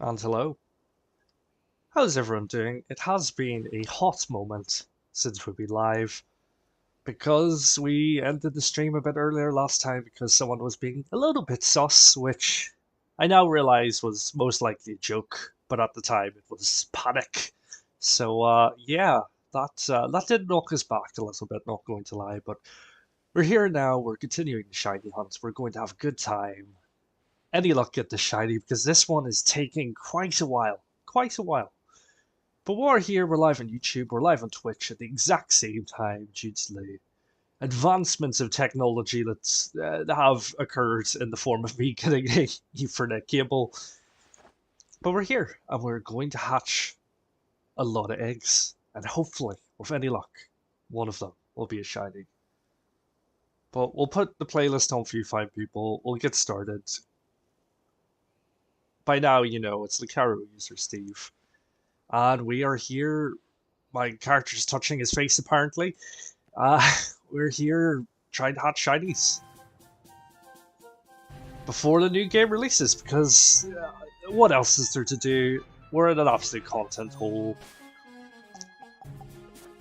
And hello. How's everyone doing? It has been a hot moment since we've been live because we ended the stream a bit earlier last time because someone was being a little bit sus, which I now realize was most likely a joke, but at the time it was panic. So yeah, that did knock us back a little bit, not going to lie, but we're here now, we're continuing the shiny hunt, we're going to have a good time. Any luck at the shiny because this one is taking quite a while. Quite a while. But we're here, we're live on YouTube, we're live on Twitch at the exact same time due to the advancements of technology that have occurred in the form of me getting a Ethernet cable. But we're here, and we're going to hatch a lot of eggs, and hopefully, with any luck, one of them will be a shiny. But we'll put the playlist on for you fine people, we'll get started. By now, you know, it's the Caro user Steve. And we are here. My character's touching his face, apparently. We're here trying to hatch shinies before the new game releases, because what else is there to do? We're in an absolute content hole.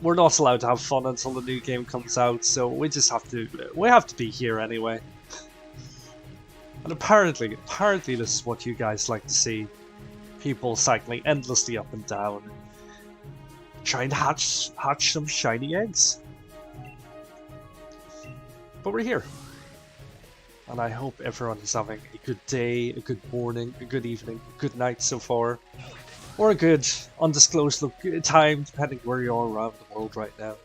We're not allowed to have fun until the new game comes out, so we just have to. We have to be here anyway. And apparently this is what you guys like to see. People cycling endlessly up and down, trying to hatch some shiny eggs. But we're here, and I hope everyone is having a good day, a good morning, a good evening, a good night so far, or a good undisclosed time, depending where you are around the world right now.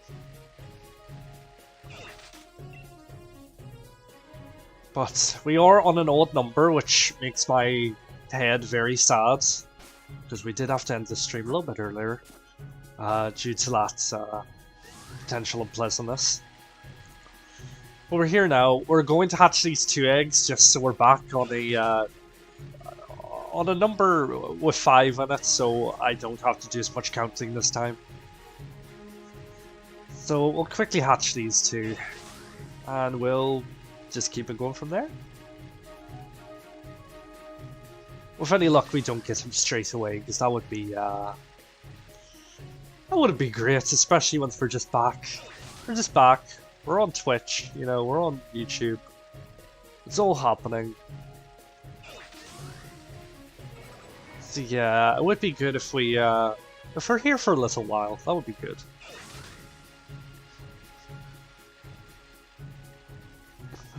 But we are on an odd number, which makes my head very sad, because we did have to end the stream a little bit earlier due to that potential unpleasantness. But we're here now. We're going to hatch these 2 eggs just so we're back on a number with 5 in it, so I don't have to do as much counting this time. So we'll quickly hatch these 2, and we'll just keep it going from there. With any luck, we don't get him straight away, because that would be great, especially once we're just back. We're just back. We're on Twitch, you know, we're on YouTube. It's all happening. So yeah, it would be good if we're here for a little while. That would be good.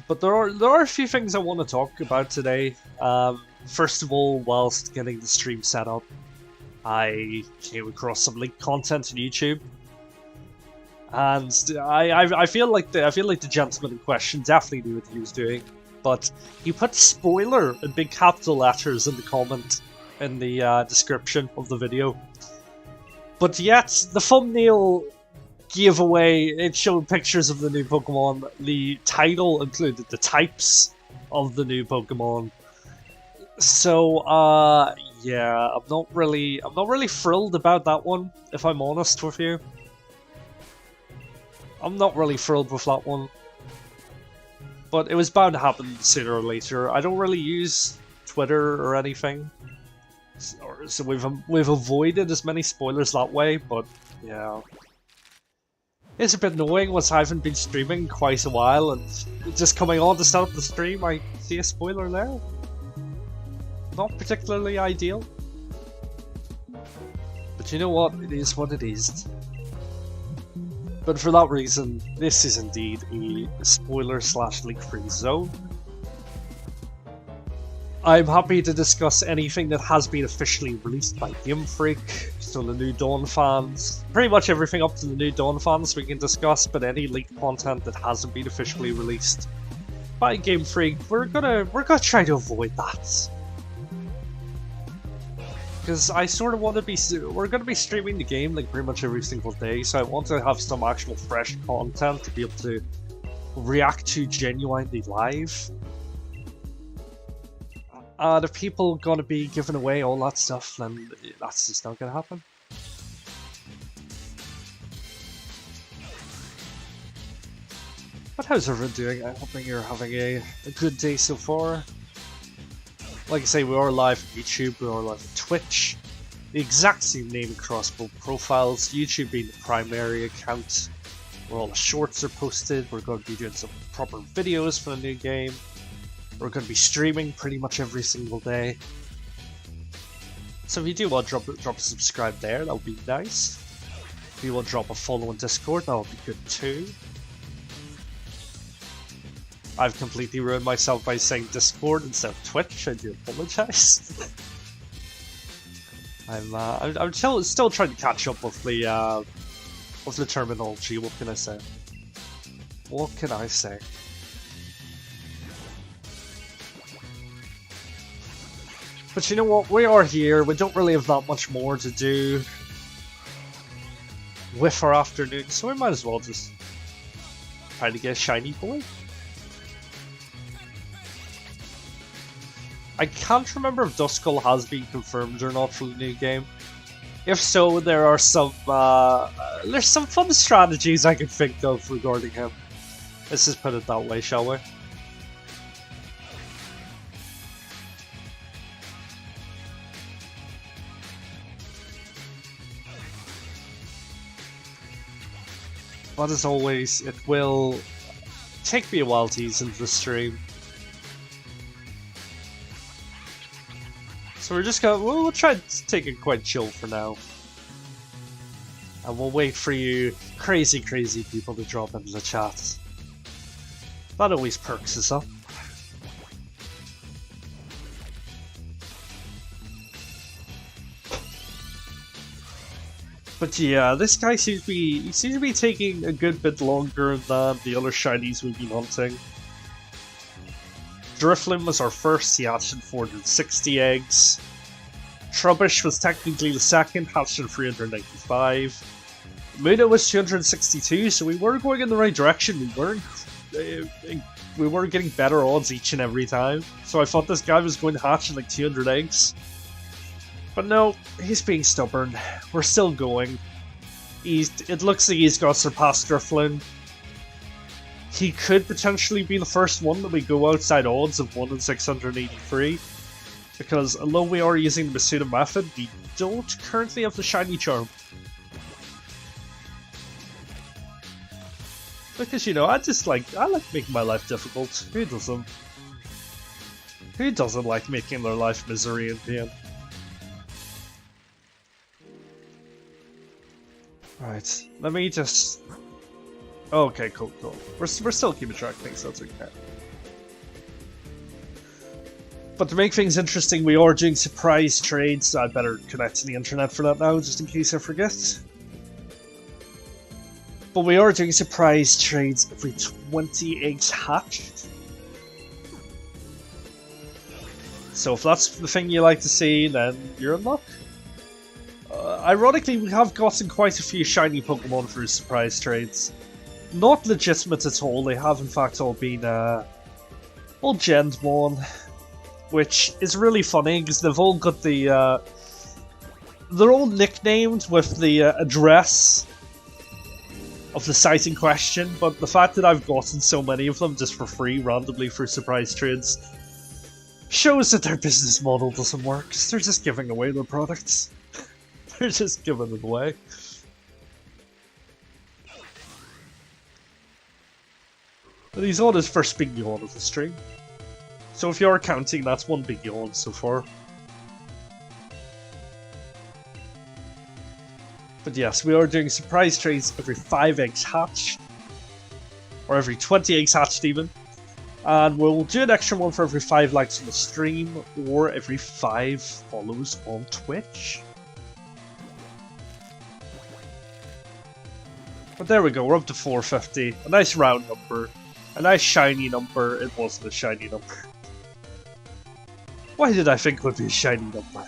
But there are a few things I want to talk about today. First of all, whilst getting the stream set up, I came across some leaked content on YouTube, and I feel like the gentleman in question definitely knew what he was doing. But he put "spoiler" in big capital letters in the comment in the description of the video. But yet the thumbnail gave away. It showed pictures of the new Pokemon. The title included the types of the new Pokemon. So, yeah, I'm not really thrilled about that one, if I'm honest with you. I'm not really thrilled with that one. But it was bound to happen sooner or later. I don't really use Twitter or anything, so we've avoided as many spoilers that way, but yeah. It's a bit annoying once I haven't been streaming quite a while, and just coming on to start up the stream, I see a spoiler there. Not particularly ideal. But you know what? It is what it is. But for that reason, this is indeed a spoiler/leak-free zone. I'm happy to discuss anything that has been officially released by Game Freak, so the New Dawn fans. Pretty much everything up to the New Dawn fans we can discuss, but any leaked content that hasn't been officially released by Game Freak, we're gonna try to avoid that. Because I sort of want to be, we're going to be streaming the game like pretty much every single day, so I want to have some actual fresh content to be able to react to genuinely live. And if people are going to be giving away all that stuff, then that's just not going to happen. But how's everyone doing? I'm hoping you're having a good day so far. Like I say, we are live on YouTube, we are live on Twitch. The exact same name across both profiles, YouTube being the primary account where all the shorts are posted. We're going to be doing some proper videos for the new game. We're going to be streaming pretty much every single day. So if you do want to drop a subscribe there, that would be nice. If you want to drop a follow on Discord, that would be good too. I've completely ruined myself by saying Discord instead of Twitch. I do apologize. I'm still trying to catch up with the terminology. What can I say? What can I say? But you know what? We are here. We don't really have that much more to do with our afternoon, so we might as well just try to get a shiny boy. I can't remember if Duskull has been confirmed or not for the new game. If so, there are some there's some fun strategies I can think of regarding him. Let's just put it that way, shall we? But as always, it will take me a while to ease into the stream. So we're just gonna, we'll try to take it quite chill for now. And we'll wait for you crazy people to drop into the chat. That always perks us up. But yeah, this guy seems to be taking a good bit longer than the other shinies we've been hunting. Drifloon was our first, he hatched in 460 eggs. Trubbish was technically the second, hatched in 395. Muda was 262, so we were going in the right direction. We were getting better odds each and every time. So I thought this guy was going to hatch in like 200 eggs. But no, he's being stubborn. We're still going. It looks like he's got surpassed Drifloon. He could potentially be the first one that we go outside odds of 1 in 683. Because although we are using the Masuda method, we don't currently have the shiny charm. Because, you know, I like making my life difficult. Who doesn't? Who doesn't like making their life misery in the end? Right, let me just... Okay, cool. We're still keeping track of things, so that's okay. But to make things interesting, we are doing surprise trades, so I'd better connect to the internet for that now, just in case I forget. But we are doing surprise trades every 20 eggs hatched. So if that's the thing you like to see, then you're in luck. Ironically, we have gotten quite a few shiny Pokemon through surprise trades. Not legitimate at all, they have in fact all been all Genmon, which is really funny because they've all got the they're all nicknamed with the address of the site in question, but the fact that I've gotten so many of them just for free randomly for surprise trades shows that their business model doesn't work, because they're just giving away their products. They're just giving it away. But he's on his first big yawn of the stream. So if you're counting, that's one big yawn so far. But yes, we are doing surprise trades every 5 eggs hatched. Or every 20 eggs hatched even. And we'll do an extra one for every 5 likes on the stream, or every 5 follows on Twitch. But there we go, we're up to 450. A nice round number. A nice shiny number. It wasn't a shiny number. Why did I think it would be a shiny number?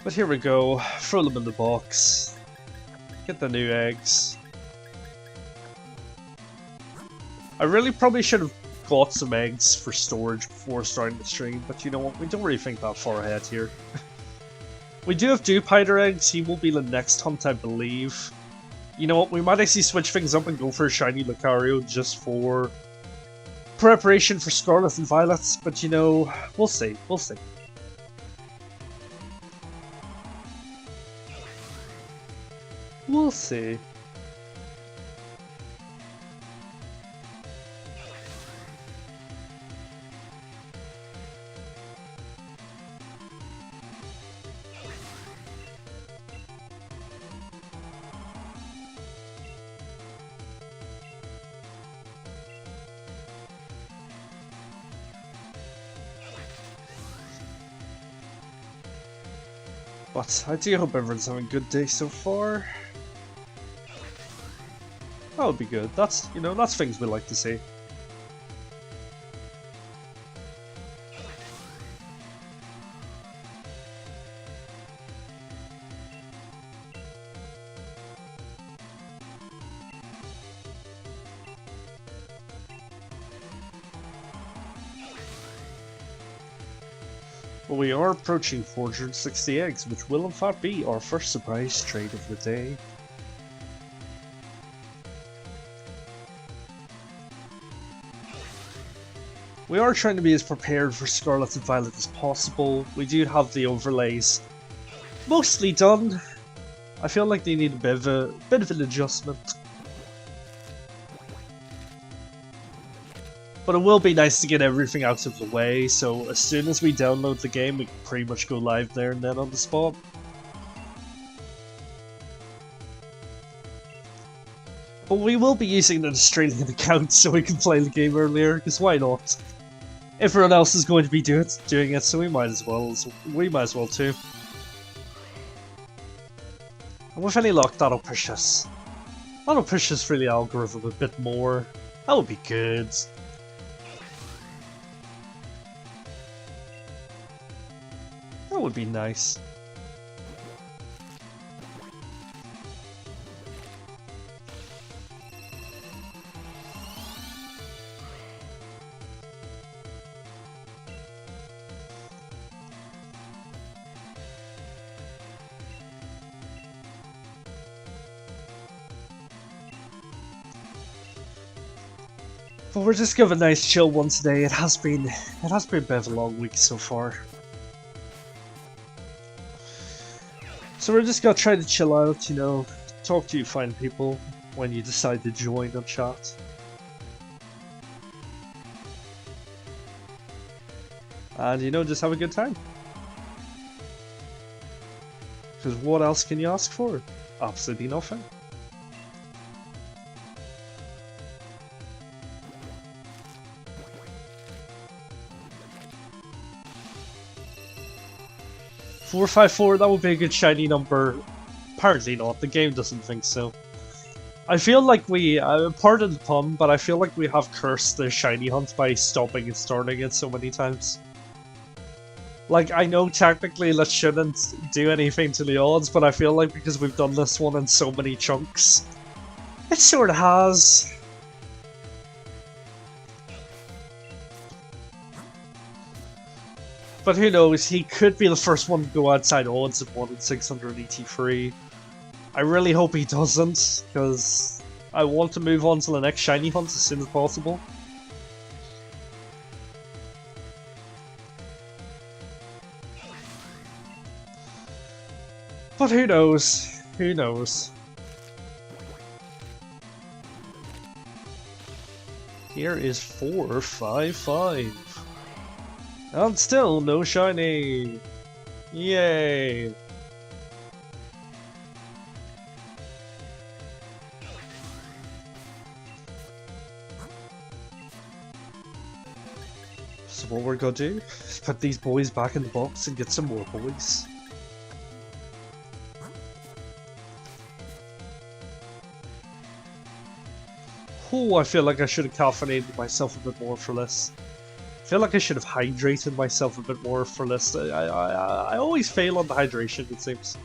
But here we go. Throw them in the box. Get the new eggs. I really probably should have got some eggs for storage before starting the stream, but you know what? We don't really think that far ahead here. We do have Dewpider eggs. He will be the next hunt, I believe. You know what? We might actually switch things up and go for a shiny Lucario just for preparation for Scarlet and Violet, but you know, we'll see, we'll see. We'll see. But I do hope everyone's having a good day so far. That would be good. That's, you know, that's things we like to see. But we are approaching 460 eggs, which will in fact be our first surprise trade of the day. We are trying to be as prepared for Scarlet and Violet as possible. We do have the overlays mostly done. I feel like they need a bit of an adjustment. But it will be nice to get everything out of the way, so as soon as we download the game, we can pretty much go live there and then on the spot. But we will be using an Australian account so we can play the game earlier, because why not? Everyone else is going to be doing it, so we might as well too. And with any luck, that'll push us. That'll push us through the algorithm a bit more. That would be good. That would be nice. But we're just giving a nice chill one today. It has been a bit of a long week so far. So we're just gonna try to chill out, you know, talk to you fine people when you decide to join on chat. And you know, just have a good time. Because what else can you ask for? Absolutely nothing. $454, that would be a good shiny number. Apparently not, the game doesn't think so. I feel like we, pardon the pun, but I feel like we have cursed the shiny hunt by stopping and starting it so many times. Like, I know technically that shouldn't do anything to the odds, but I feel like because we've done this one in so many chunks, it sort of has. But who knows, he could be the first one to go outside odds of 1 in 683. I really hope he doesn't, because I want to move on to the next shiny hunt as soon as possible. But who knows? Who knows? Here is 455. And still no shiny! Yay! So what we're gonna do is put these boys back in the box and get some more boys. Oh, I feel like I should have caffeinated myself a bit more for this. I feel like I should have hydrated myself a bit more for this. I always fail on the hydration, it seems.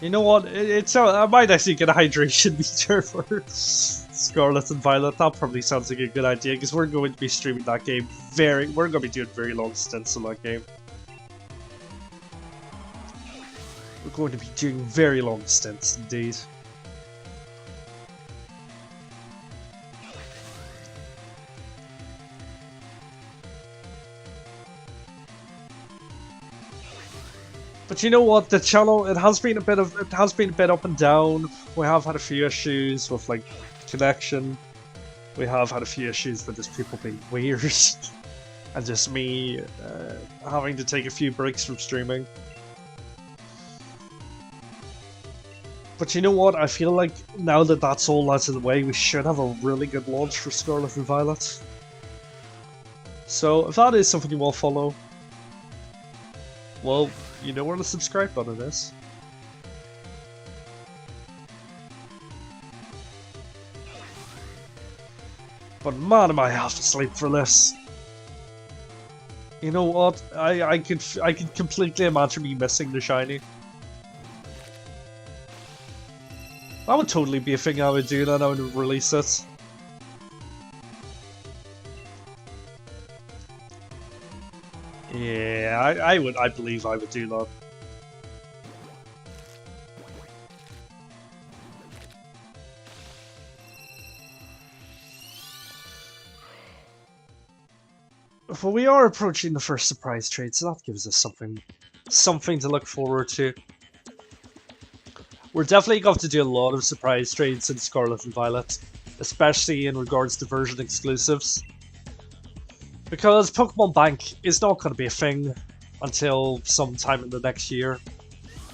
You know what? I might actually get a hydration meter for Scarlet and Violet. That probably sounds like a good idea because we're going to be streaming that game we're going to be doing very long stints in that game. We're going to be doing very long stints indeed. But you know what? The channel, it has been a bit up and down. We have had a few issues with like connection. We have had a few issues with just people being weird, and just me having to take a few breaks from streaming. But you know what? I feel like now that that's all out of the way, we should have a really good launch for Scarlet and Violet. So if that is something you want to follow, well, you know where the subscribe button is. But man, am I half asleep for this. You know what? I could completely imagine me missing the shiny. That would totally be a thing I would do, then I would release it. Yeah, I believe I would do that. Well, we are approaching the first surprise trade, so that gives us something to look forward to. We're definitely going to do a lot of surprise trades in Scarlet and Violet, especially in regards to version exclusives. Because Pokemon Bank is not going to be a thing until sometime in the next year.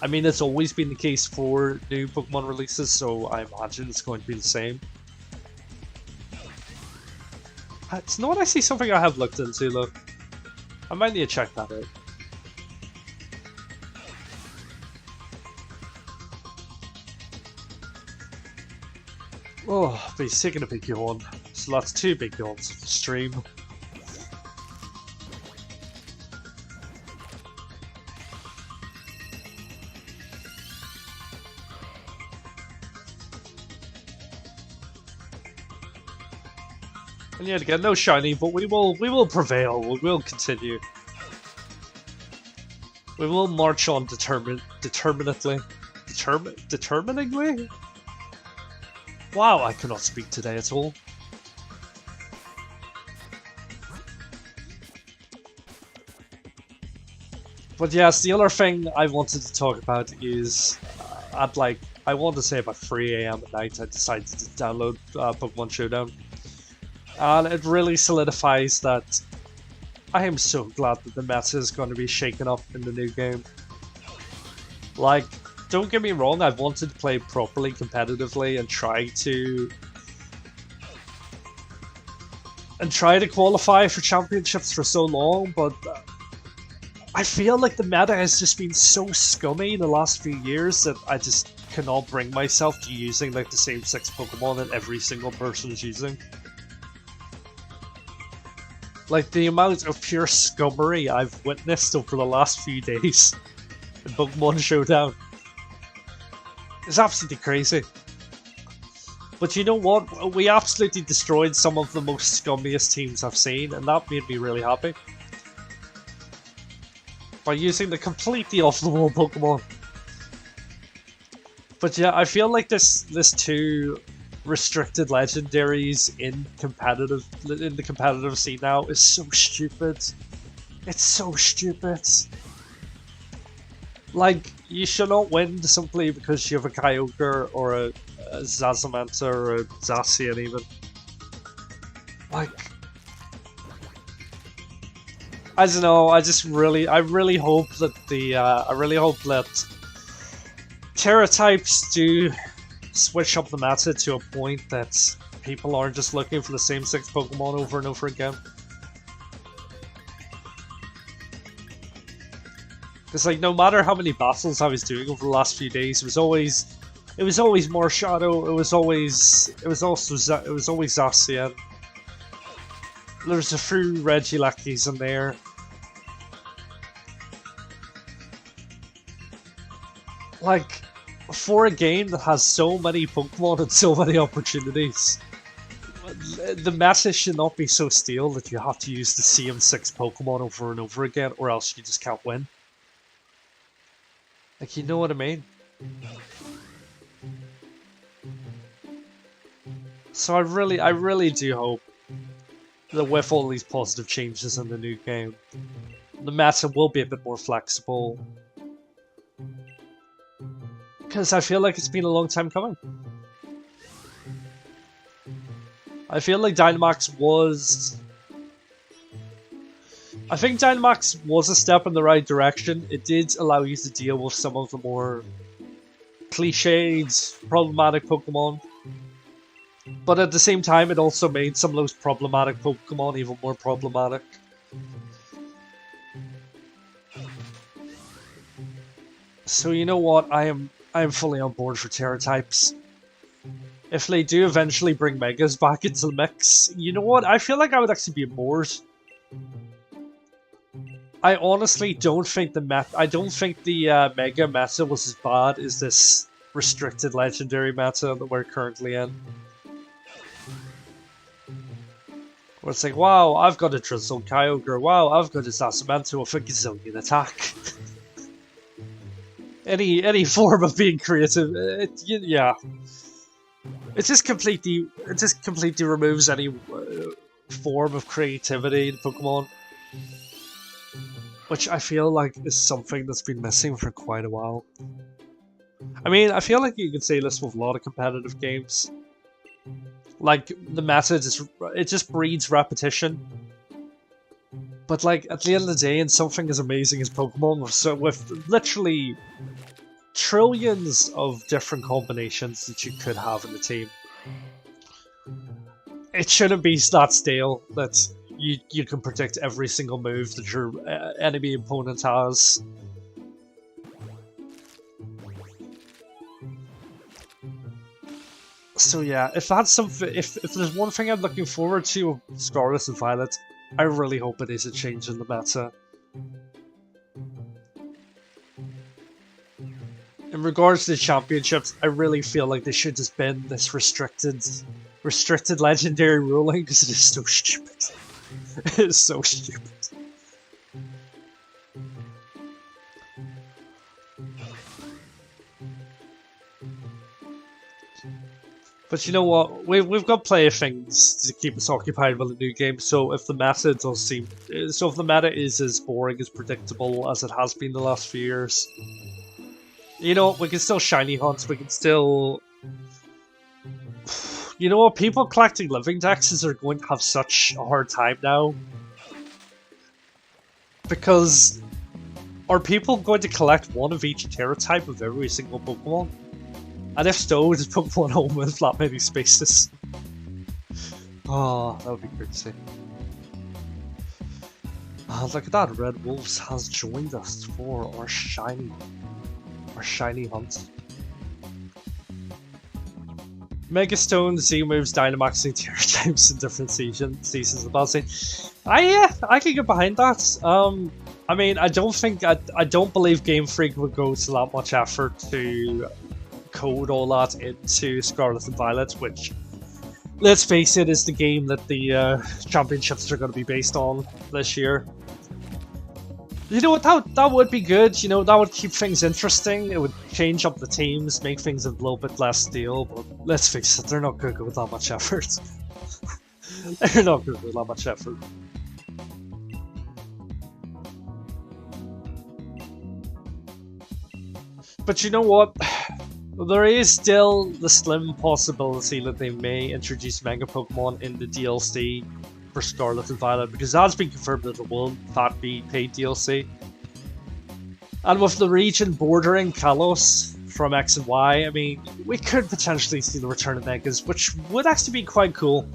I mean, it's always been the case for new Pokemon releases, so I imagine it's going to be the same. It's not actually something I have looked into, though. I might need to check that out. Oh, but he's taking a big yawn. So that's 2 big yawns of the stream. And yet again, no shiny, but we will prevail. We will continue. We will march on determinedly. Determiningly? Wow, I cannot speak today at all. But yes, the other thing I wanted to talk about is at like, I want to say about 3 AM at night, I decided to download Pokemon Showdown. And it really solidifies that I am so glad that the meta is going to be shaken up in the new game. Like, don't get me wrong, I've wanted to play properly competitively and try to qualify for championships for so long, but I feel like the meta has just been so scummy the last few years that I just cannot bring myself to using like the same 6 Pokemon that every single person is using. Like, the amount of pure scummery I've witnessed over the last few days in Pokemon Showdown is absolutely crazy. But you know what? We absolutely destroyed some of the most scummiest teams I've seen, and that made me really happy. By using the completely off-the-wall Pokemon. But yeah, I feel like this 2 restricted legendaries in the competitive scene now is so stupid. It's so stupid. Like, you should not win simply because you have a Kyogre or a Zazamanta or a Zacian even. Like, I don't know, I really hope that Terra types do switch up the meta to a point that people aren't just looking for the same 6 Pokemon over and over again. Because like, no matter how many battles I was doing over the last few days, it was always Marshadow, it was always Zacian. There's a few Regielekis in there. Like, for a game that has so many Pokemon and so many opportunities, the message should not be so stale that you have to use the same 6 Pokemon over and over again, or else you just can't win. Like, you know what I mean? So I really do hope that with all these positive changes in the new game, the meta will be a bit more flexible. Because I feel like it's been a long time coming. I feel like Dynamax was... I think Dynamax was a step in the right direction. It did allow you to deal with some of the more cliched, problematic Pokemon. But at the same time, it also made some of those problematic Pokemon even more problematic. So you know what? I am fully on board for Terra types. If they do eventually bring Megas back into the mix, you know what? I feel like I would actually be on board. I honestly don't think the Mega meta was as bad as this restricted legendary meta that we're currently in. Where it's like, wow, I've got a Drizzle Kyogre, wow, I've got a Zasamento with a gazillion attack. any form of being creative, yeah. It just completely removes any form of creativity in Pokemon. Which I feel like is something that's been missing for quite a while. I mean, I feel like you can say this with a lot of competitive games. Like, the meta just breeds repetition. But like, at the end of the day, in something as amazing as Pokemon, with literally trillions of different combinations that you could have in the team, it shouldn't be that stale that you can predict every single move that your enemy opponent has. So yeah, if there's one thing I'm looking forward to with Scarlet and Violet, I really hope it is a change in the meta. In regards to the championships, I really feel like they should just bin this restricted legendary ruling because it is so stupid. It is so stupid. But you know what? We've got plenty of things to keep us occupied with a new game. So if the meta is as boring as predictable as it has been the last few years, you know, we can still shiny hunt. We can still. You know what? People collecting living dexes are going to have such a hard time now. Because are people going to collect one of each Terra type of every single Pokemon? And if so, does Pokemon home with that many spaces? Oh, that would be great to see. Oh, look at that, Red Wolves has joined us for our shiny hunt. Megastone, Z moves, Dynamaxing Terra types in different seasons of Balancing. I can get behind that. I mean, I don't believe Game Freak would go to that much effort to code all that into Scarlet and Violet, which, let's face it, is the game that the championships are going to be based on this year. You know what, that would be good, you know, that would keep things interesting, it would change up the teams, make things a little bit less stale, but let's face it, they're not going to go with that much effort. They're not going to go with that much effort. But you know what? There is still the slim possibility that they may introduce Mega Pokemon in the DLC for Scarlet and Violet, because that's been confirmed that it will in fact be paid DLC. And with the region bordering Kalos from X and Y, I mean, we could potentially see the return of Megas, which would actually be quite cool.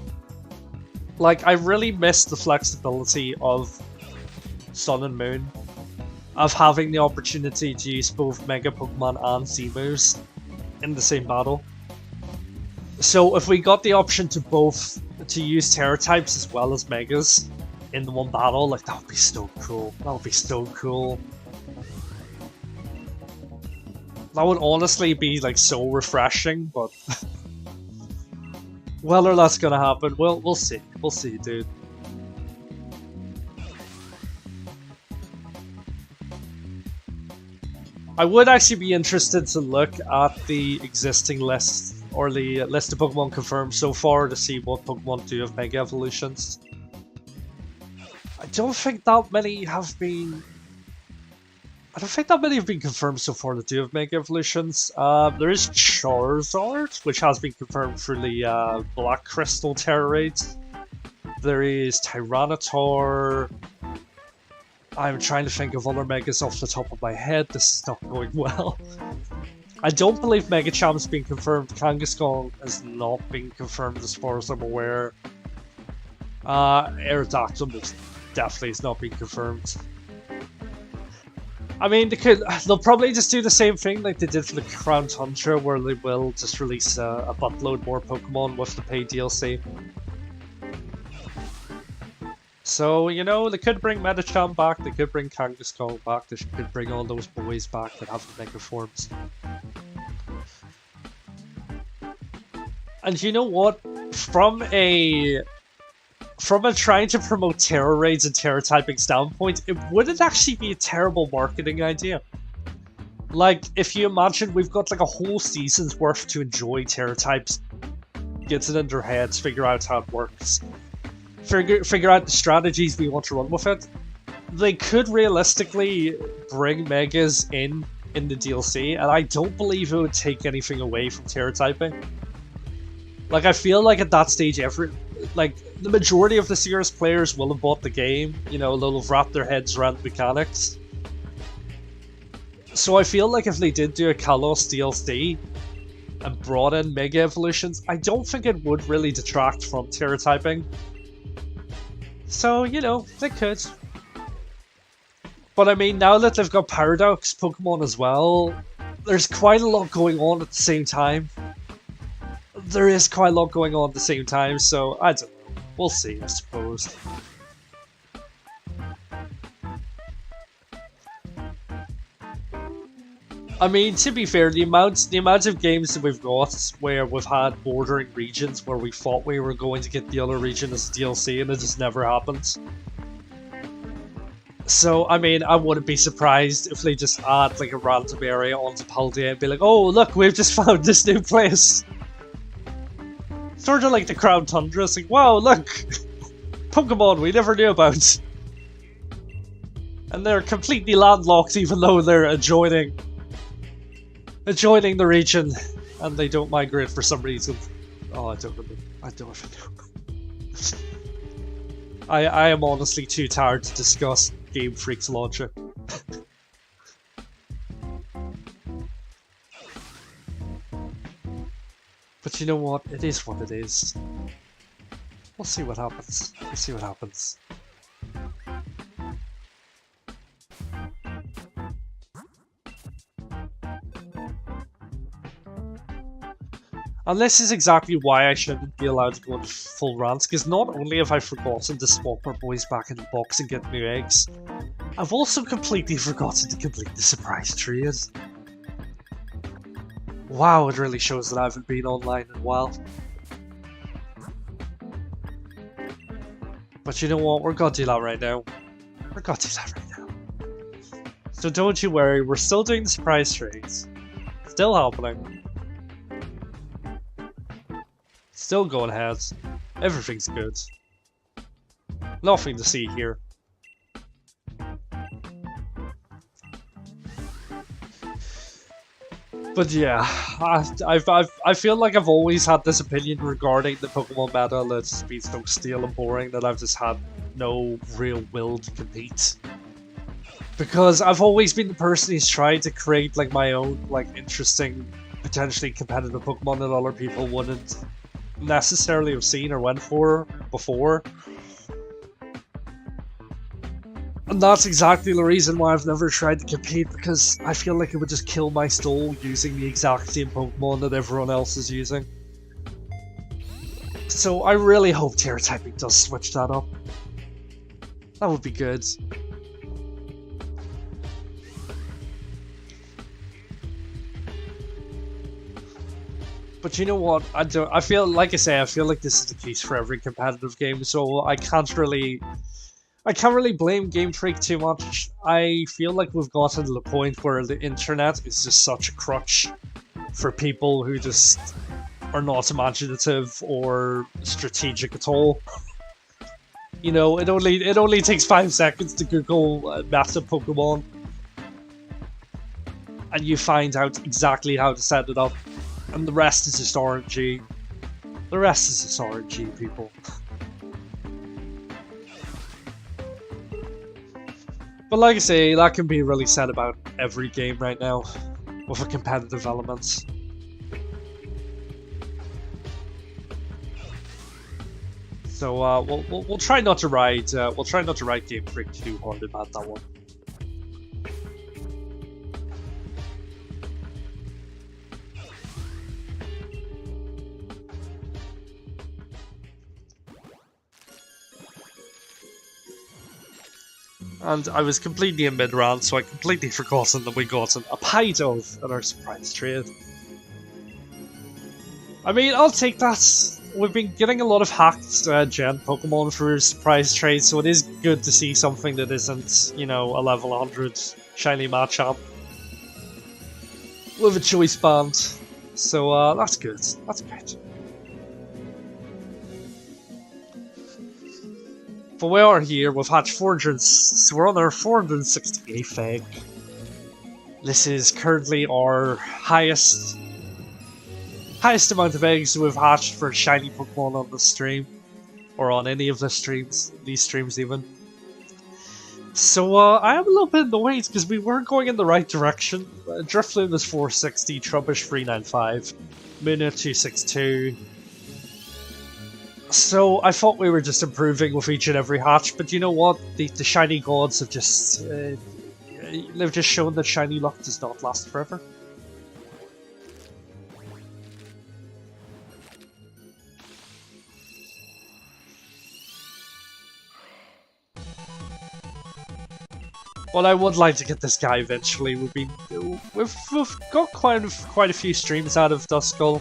Like, I really miss the flexibility of Sun and Moon, of having the opportunity to use both Mega Pokemon and Z moves in the same battle. So if we got the option to use Terra types as well as Megas in the one battle, like, that would be so cool. That would be so cool. That would honestly be like so refreshing, but whether that's gonna happen, we'll see. We'll see, dude. I would actually be interested to look at the existing list, or the list of Pokemon confirmed so far, to see what Pokemon do have Mega Evolutions. I don't think that many have been... I don't think that many have been confirmed so far that do have Mega Evolutions. There is Charizard, which has been confirmed through the Black Crystal Terror Raids. There is Tyranitar. I'm trying to think of other Megas off the top of my head. This is not going well. I don't believe Mega Champ's been confirmed. Kangaskhan has not been confirmed as far as I'm aware. Aerodactyl definitely has not been confirmed. I mean, they'll probably just do the same thing like they did for the Crown Tundra, where they will just release a buttload more Pokemon with the paid DLC. So, you know, they could bring Medicham back, they could bring Kangaskhan back, they could bring all those boys back that have the Mega Forms. And you know what? From a trying to promote Terror Raids and Terror Typing standpoint, it wouldn't actually be a terrible marketing idea. Like, if you imagine we've got like a whole season's worth to enjoy Terror Types, get it in their heads, figure out how it works, figure out the strategies we want to run with it. They could realistically bring Megas in the DLC, and I don't believe it would take anything away from Terror Typing. Like, I feel like at that stage, the majority of the serious players will have bought the game. You know, they'll have wrapped their heads around the mechanics. So I feel like if they did do a Kalos DLC and brought in Mega Evolutions, I don't think it would really detract from Terror Typing. So, you know, they could. But I mean, now that they've got Paradox Pokemon as well, there's quite a lot going on at the same time. There is quite a lot going on at the same time, so I don't know. We'll see, I suppose. I mean, to be fair, the amount of games that we've got where we've had bordering regions where we thought we were going to get the other region as DLC and it just never happens. So, I mean, I wouldn't be surprised if they just add like a random area onto Paldea and be like, oh, look, we've just found this new place. Sort of like the Crown Tundra, it's like, wow, look! Pokemon we never knew about. And they're completely landlocked even though they're adjoining the region, and they don't migrate for some reason. Oh, I don't even know. I am honestly too tired to discuss Game Freak's logic. But you know what? It is what it is. We'll see what happens. We'll see what happens. And this is exactly why I shouldn't be allowed to go into full rants, because not only have I forgotten to swap our boys back in the box and get new eggs, I've also completely forgotten to complete the surprise trade. Wow, it really shows that I haven't been online in a while. But you know what, we're gonna do that right now. We're gonna do that right now. So don't you worry, we're still doing the surprise trades. Still happening. Still going ahead. Everything's good. Nothing to see here. But yeah, I feel like I've always had this opinion regarding the Pokemon meta that's been so stale and boring that I've just had no real will to compete. Because I've always been the person who's tried to create like my own like interesting, potentially competitive Pokemon that other people wouldn't necessarily have seen or went for before. And that's exactly the reason why I've never tried to compete, because I feel like it would just kill my soul using the exact same Pokemon that everyone else is using. So I really hope Terror Typing does switch that up. That would be good. But you know what? I feel like this is the case for every competitive game, so I can't really blame Game Freak too much. I feel like we've gotten to the point where the internet is just such a crutch for people who just are not imaginative or strategic at all. You know, it only takes 5 seconds to Google meta Pokemon, and you find out exactly how to set it up, and the rest is just RNG. The rest is just RNG, people. But like I say, that can be really said about every game right now, with a competitive element. So we'll try not to ride Game Freak too hard about that one. And I was completely in mid-round, so I completely forgotten that we got a pint of in our surprise trade. I mean, I'll take that. We've been getting a lot of hacked gen Pokemon for surprise trades, so it is good to see something that isn't, you know, a level 100 shiny Machamp with a choice band. So that's good. That's good. But we are here, we've hatched 400, so we're on our 468th egg. This is currently our highest amount of eggs we've hatched for shiny Pokemon on the stream. Or on any of the streams, these streams even. So I am a little bit annoyed because we were going in the right direction. Drifloon is 460, Trubbish 395, Muna 262. So I thought we were just improving with each and every hatch, but you know what? The shiny gods have just they've just shown that shiny luck does not last forever. Well, I would like to get this guy eventually. We've got quite a few streams out of Duskull.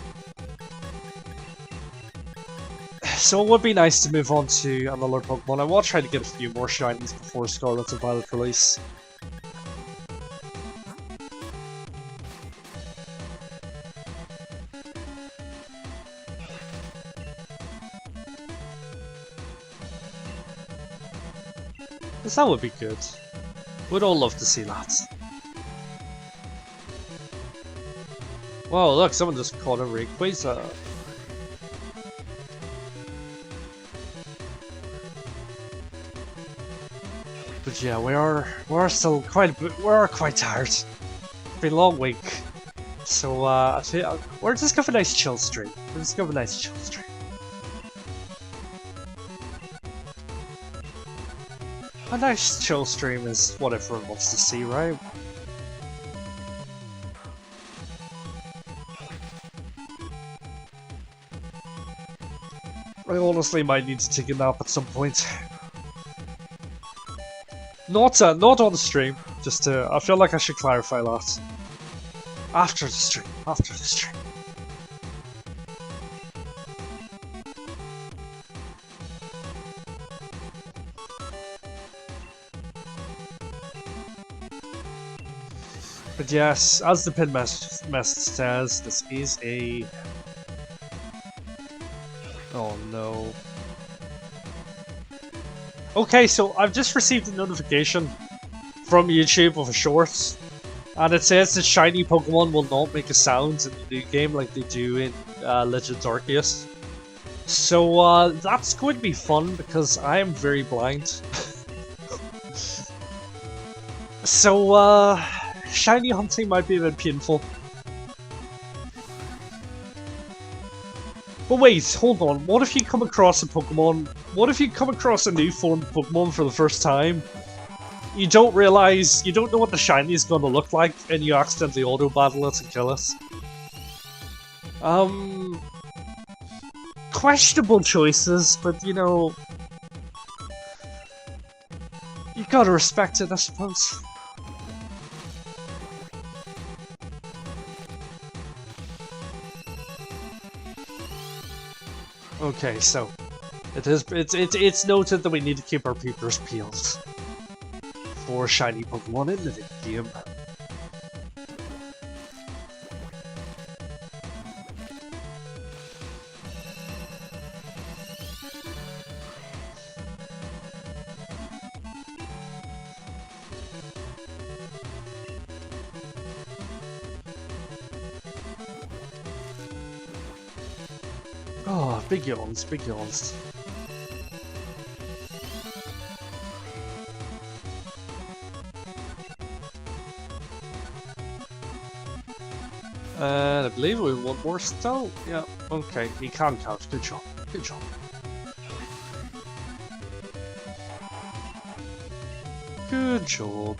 So it would be nice to move on to another Pokemon. I will try to get a few more shinies before Scarlet and Violet release. Because that would be good. We'd all love to see that. Whoa, look, someone just caught a Rayquaza. But yeah, we are still quite tired. It's been a long week, so I feel we're just gonna have a nice chill stream. A nice chill stream is what everyone wants to see, right? I honestly might need to take a nap at some point. Not on the stream. Just I feel like I should clarify that. After the stream. But yes, as the pin message says, this is a... Oh no. Okay, so I've just received a notification from YouTube of a short, and it says that shiny Pokemon will not make a sound in the new game like they do in Legends Arceus. So that's going to be fun because I am very blind. So shiny hunting might be a bit painful. But wait, hold on, what if you come across a Pokemon, what if you come across a new form of Pokemon for the first time? You don't realize, you don't know what the shiny is going to look like, and you accidentally auto-battle it and kill it. Questionable choices, but you know... You gotta respect it, I suppose. Okay, so it's noted that we need to keep our peepers peeled for shiny Pokemon in the game. Oh, big yawns, big yawns. And I believe we have one more still. Yeah, okay, he can count. Good job, good job. Good job.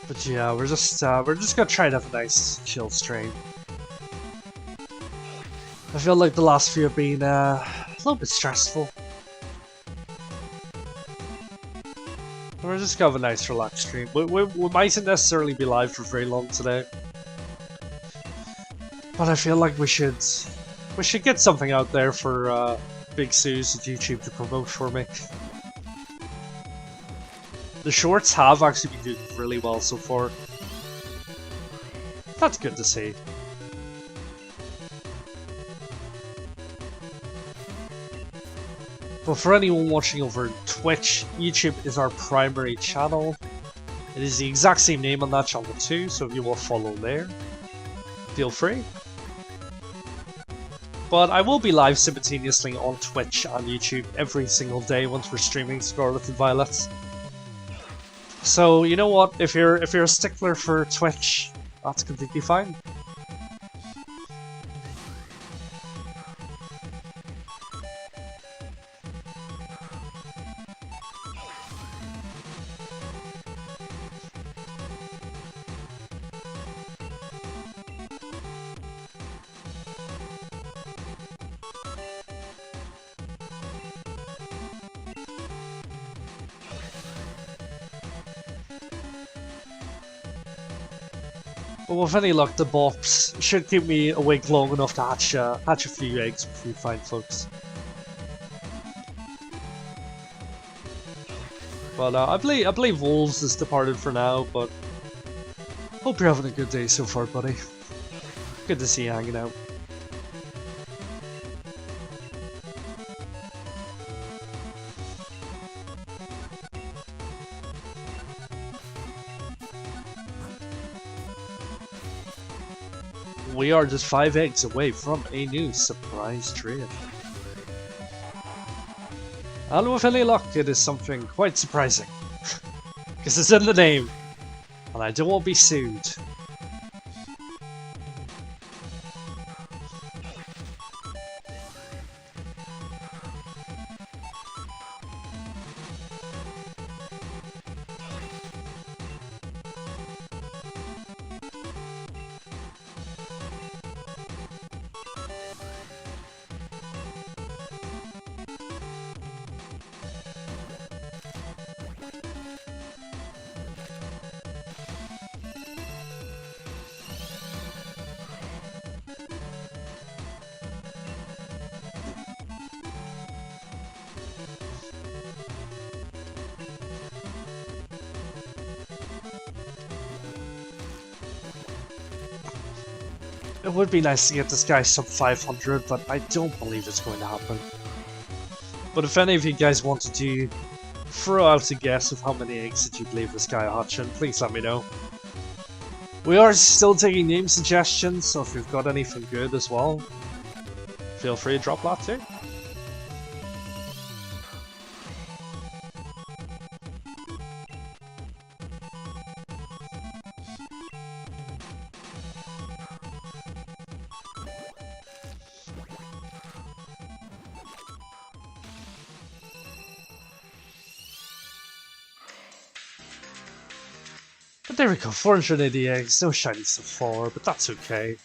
But yeah, we're just gonna try to have a nice chill stream. I feel like the last few have been a little bit stressful. We're just gonna have a nice relaxed stream. We mightn't necessarily be live for very long today, but I feel like we should get something out there for Big Sue's YouTube to promote for me. The shorts have actually been doing really well so far. That's good to see. But for anyone watching over Twitch, YouTube is our primary channel. It is the exact same name on that channel too, so if you will follow there, feel free. But I will be live simultaneously on Twitch and YouTube every single day once we're streaming Scarlet and Violet. So you know what? If you're a stickler for Twitch, that's completely fine. But with any luck, the box should keep me awake long enough to hatch a few eggs with you fine folks. But I believe Wolves is departed for now, but hope you're having a good day so far, buddy. Good to see you hanging out. We are just 5 eggs away from a new surprise trade. And with any luck, it is something quite surprising. Because it's in the name. And I don't want to be sued. It would be nice to get this guy sub 500, but I don't believe it's going to happen. But if any of you guys wanted to throw out a guess of how many eggs did you believe this guy hatching, please let me know. We are still taking name suggestions, so if you've got anything good as well, feel free to drop that too. But there we go, 480 eggs, no shinies so far, but that's okay.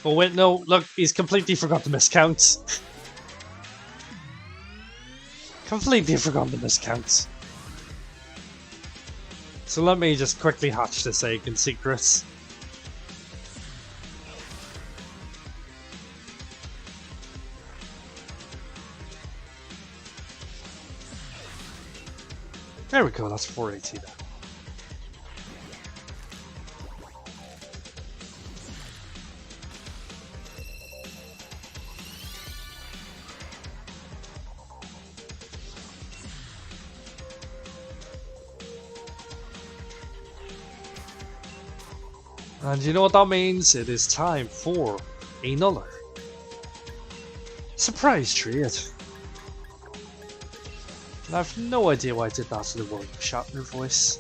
Oh wait, no, look, he's completely forgot to miscount. Completely forgot to miscount. So let me just quickly hatch this egg in secret. There we go, that's 480 now. And you know what that means? It is time for another surprise trade. And I have no idea why I did that to the William Shatner voice.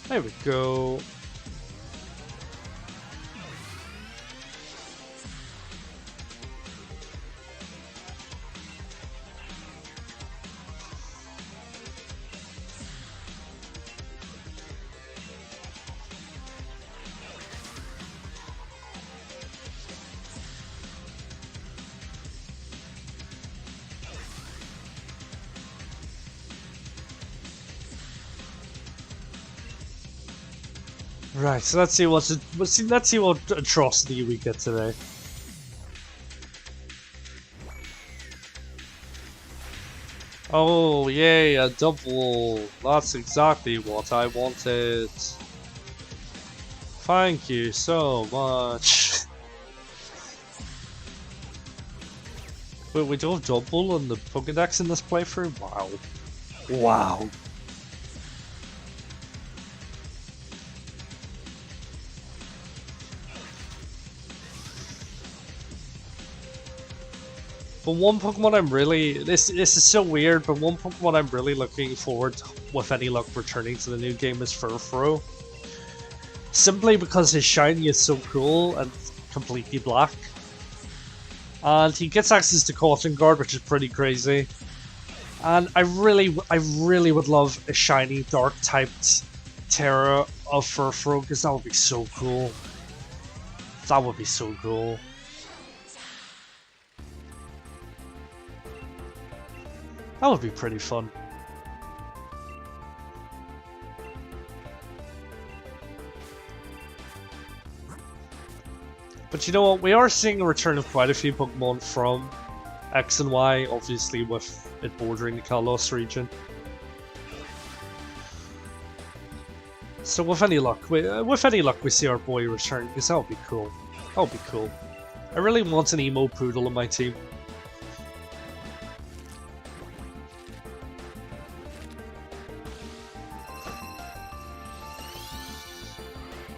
There we go. Right, so let's see what atrocity we get today. Oh yay, a double! That's exactly what I wanted. Thank you so much. Wait, we don't have double on the Pokédex in this playthrough? Wow. Wow. But one Pokemon I'm really... This is so weird, but one Pokemon I'm really looking forward to, with any luck, returning to the new game is Furfrou. Simply because his shiny is so cool and completely black. And he gets access to Cotton Guard, which is pretty crazy. And I really would love a shiny dark typed Terra of Furfrou, because that would be so cool. That would be so cool. That would be pretty fun. But you know what, we are seeing a return of quite a few Pokemon from X and Y, obviously with it bordering the Kalos region. So with any luck, we see our boy return, because that would be cool. That would be cool. I really want an emo poodle on my team.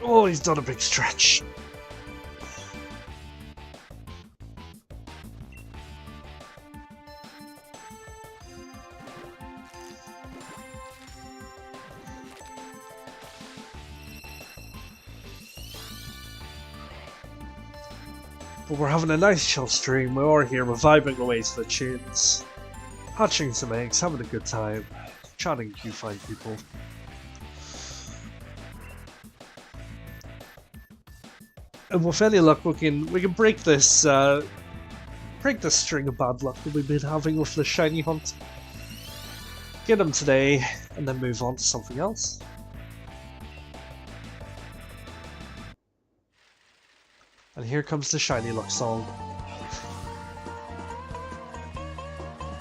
Oh, he's done a big stretch. But we're having a nice chill stream. We're all here, we're vibing away to the tunes, hatching some eggs, having a good time, chatting to fine people. And with any luck, we can break this string of bad luck that we've been having with the shiny hunt. Get them today, and then move on to something else. And here comes the shiny luck song.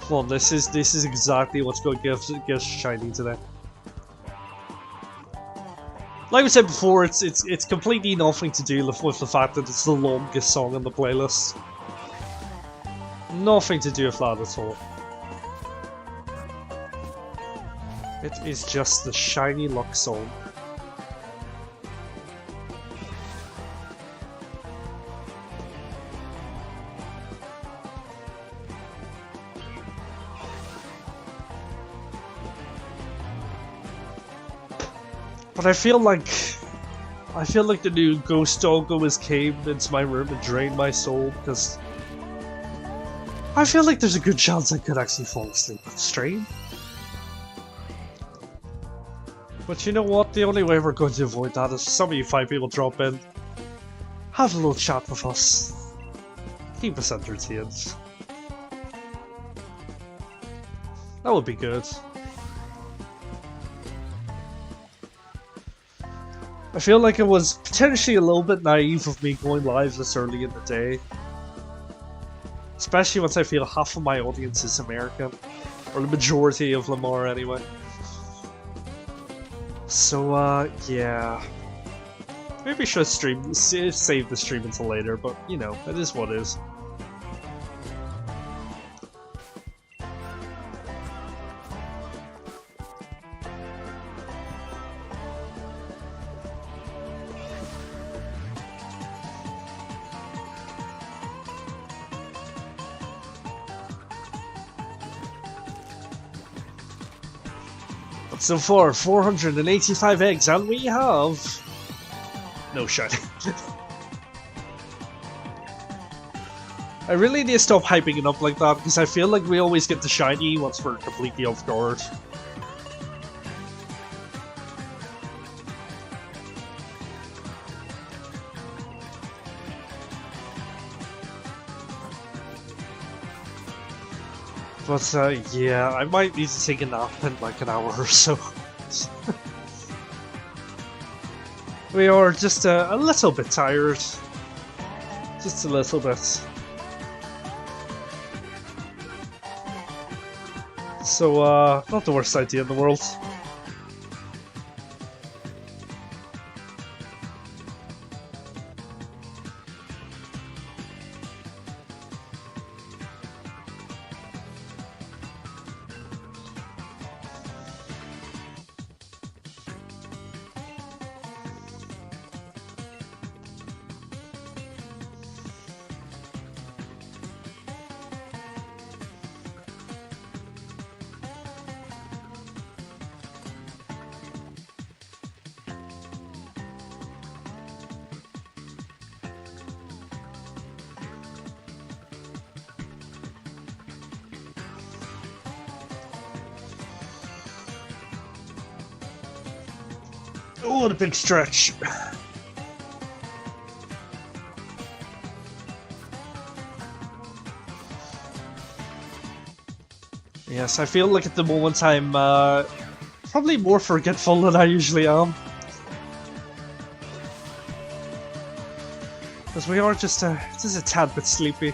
Come on, this is exactly what's going to give shiny today. Like we said before, it's completely nothing to do with the fact that it's the longest song on the playlist. Nothing to do with that at all. It is just the shiny luck song. But I feel like the new Ghost Doggo has came into my room and drained my soul, because I feel like there's a good chance I could actually fall asleep on stream. But you know what? The only way we're going to avoid that is some of you fine people drop in, have a little chat with us, keep us entertained. That would be good. I feel like it was potentially a little bit naive of me going live this early in the day. Especially once I feel half of my audience is American. Or the majority of them are, anyway. So, yeah. Maybe I should save the stream until later, but, you know, it is what it is. But so far, 485 eggs, and we have... no shiny. I really need to stop hyping it up like that, because I feel like we always get the shiny once we're completely off guard. But, yeah, I might need to take a nap in like an hour or so. We are just a little bit tired. Just a little bit. So, not the worst idea in the world. Oh, what a big stretch. Yes, I feel like at the moment I'm probably more forgetful than I usually am. Because we are just a tad bit sleepy.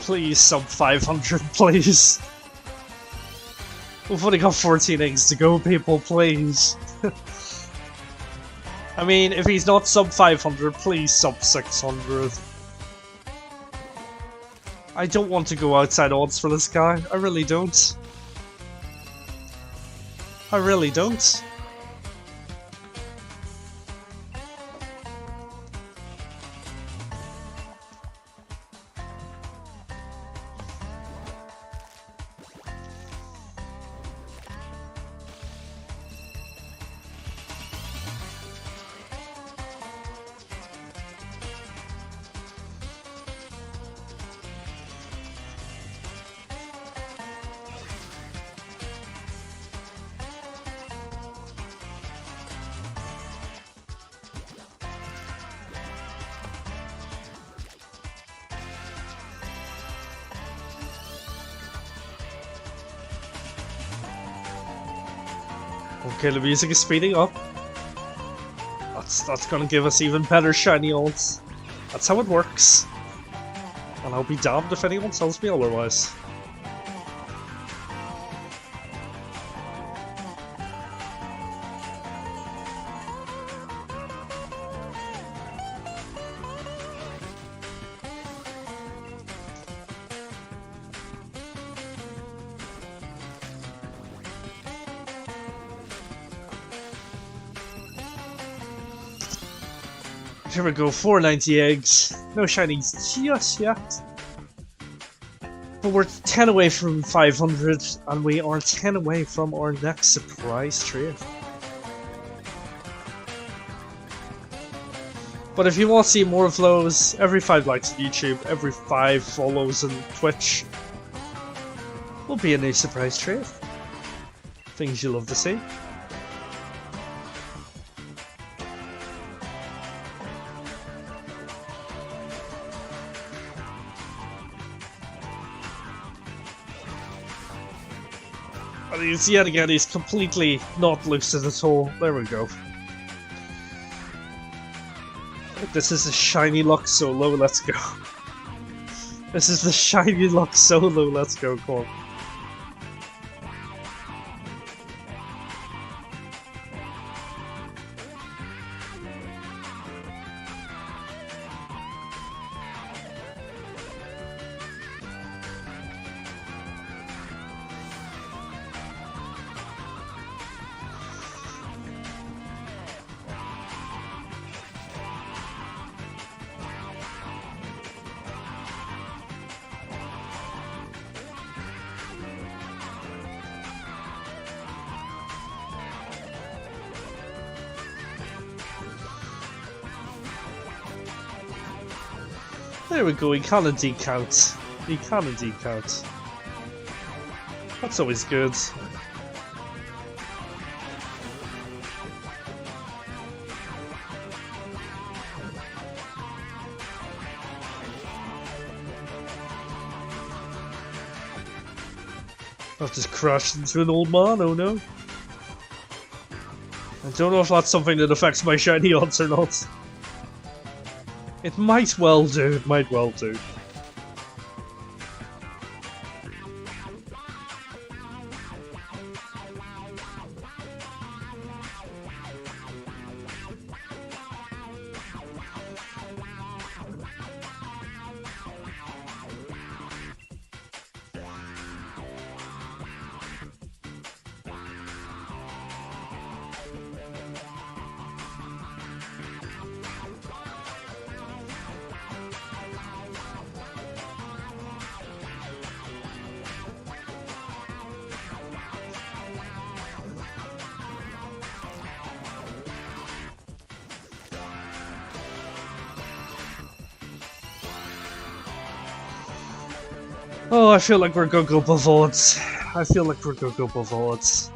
Please, sub 500, please. We've only got 14 eggs to go, people, please. I mean, if he's not sub 500, please sub 600. I don't want to go outside odds for this guy. I really don't. I really don't. Okay, the music is speeding up. That's gonna give us even better shiny odds. That's how it works. And I'll be damned if anyone tells me otherwise. Here we go, 490 eggs. No shinies just yet. But we're 10 away from 500, and we are 10 away from our next surprise trade. But if you want to see more of those, every 5 likes on YouTube, every 5 follows on Twitch will be a new surprise treat. Things you love to see. And yet again, he's completely not lucid at all. There we go. This is a shiny luck solo, let's go. This is the shiny luck solo, let's go, come on. There we go, he can indeed count. He can indeed count. That's always good. I've just crashed into an old man, oh no. I don't know if that's something that affects my shiny odds or not. It might well do, it might well do. Oh, I feel like we're gonna go above odds. I feel like we're gonna go above odds.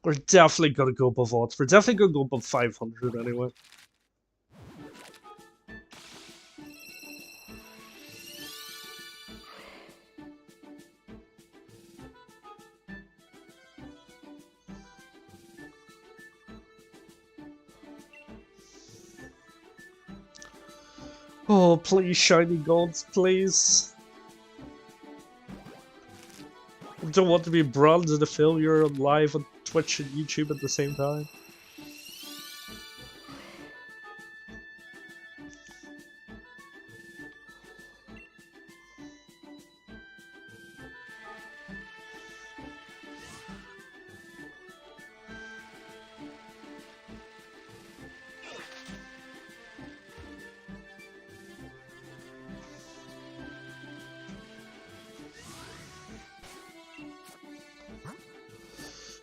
We're definitely gonna go above odds. We're definitely gonna go above 500 anyway. Oh, please, shiny gods, please. I don't want to be branded a failure on live on Twitch and YouTube at the same time.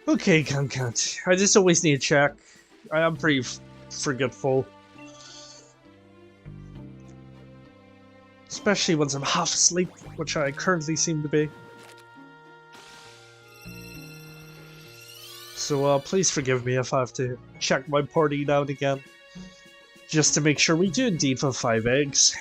Okay, count. I just always need to check. I am pretty forgetful. Especially once I'm half asleep, which I currently seem to be. So please forgive me if I have to check my party now and again. Just to make sure we do indeed have 5 eggs.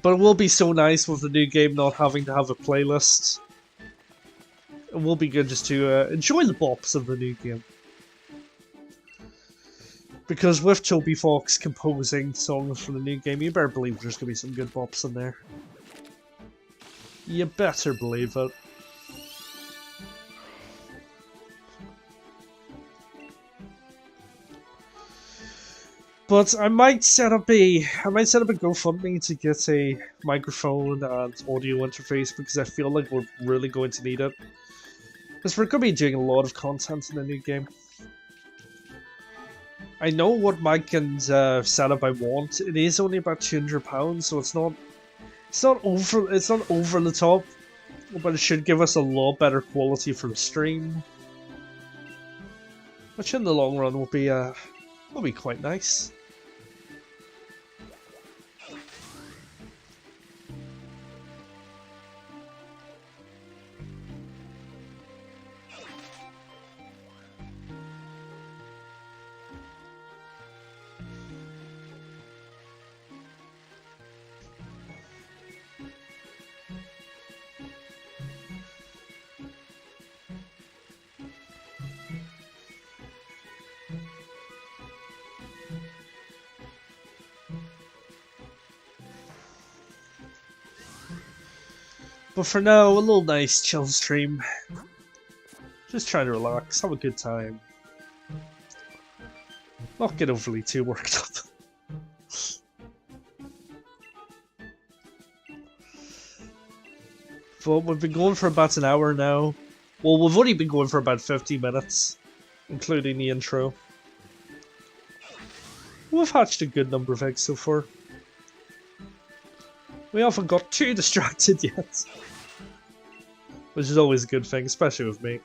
But it will be so nice with the new game not having to have a playlist. It will be good just to enjoy the bops of the new game. Because with Toby Fox composing songs for the new game, you better believe there's going to be some good bops in there. You better believe it. But I might set up a GoFundMe to get a microphone and audio interface because I feel like we're really going to need it. we're going to be doing a lot of content in the new game. I know what mic and setup I want. It is only about £200, so it's not over the top, but it should give us a lot better quality for the stream, which in the long run will be quite nice. But for now, a little nice chill stream. Just trying to relax, have a good time. Not get overly too worked up. But we've been going for about an hour now. Well, we've only been going for about 50 minutes, including the intro. We've hatched a good number of eggs so far. We haven't got too distracted yet. Which is always a good thing, especially with me.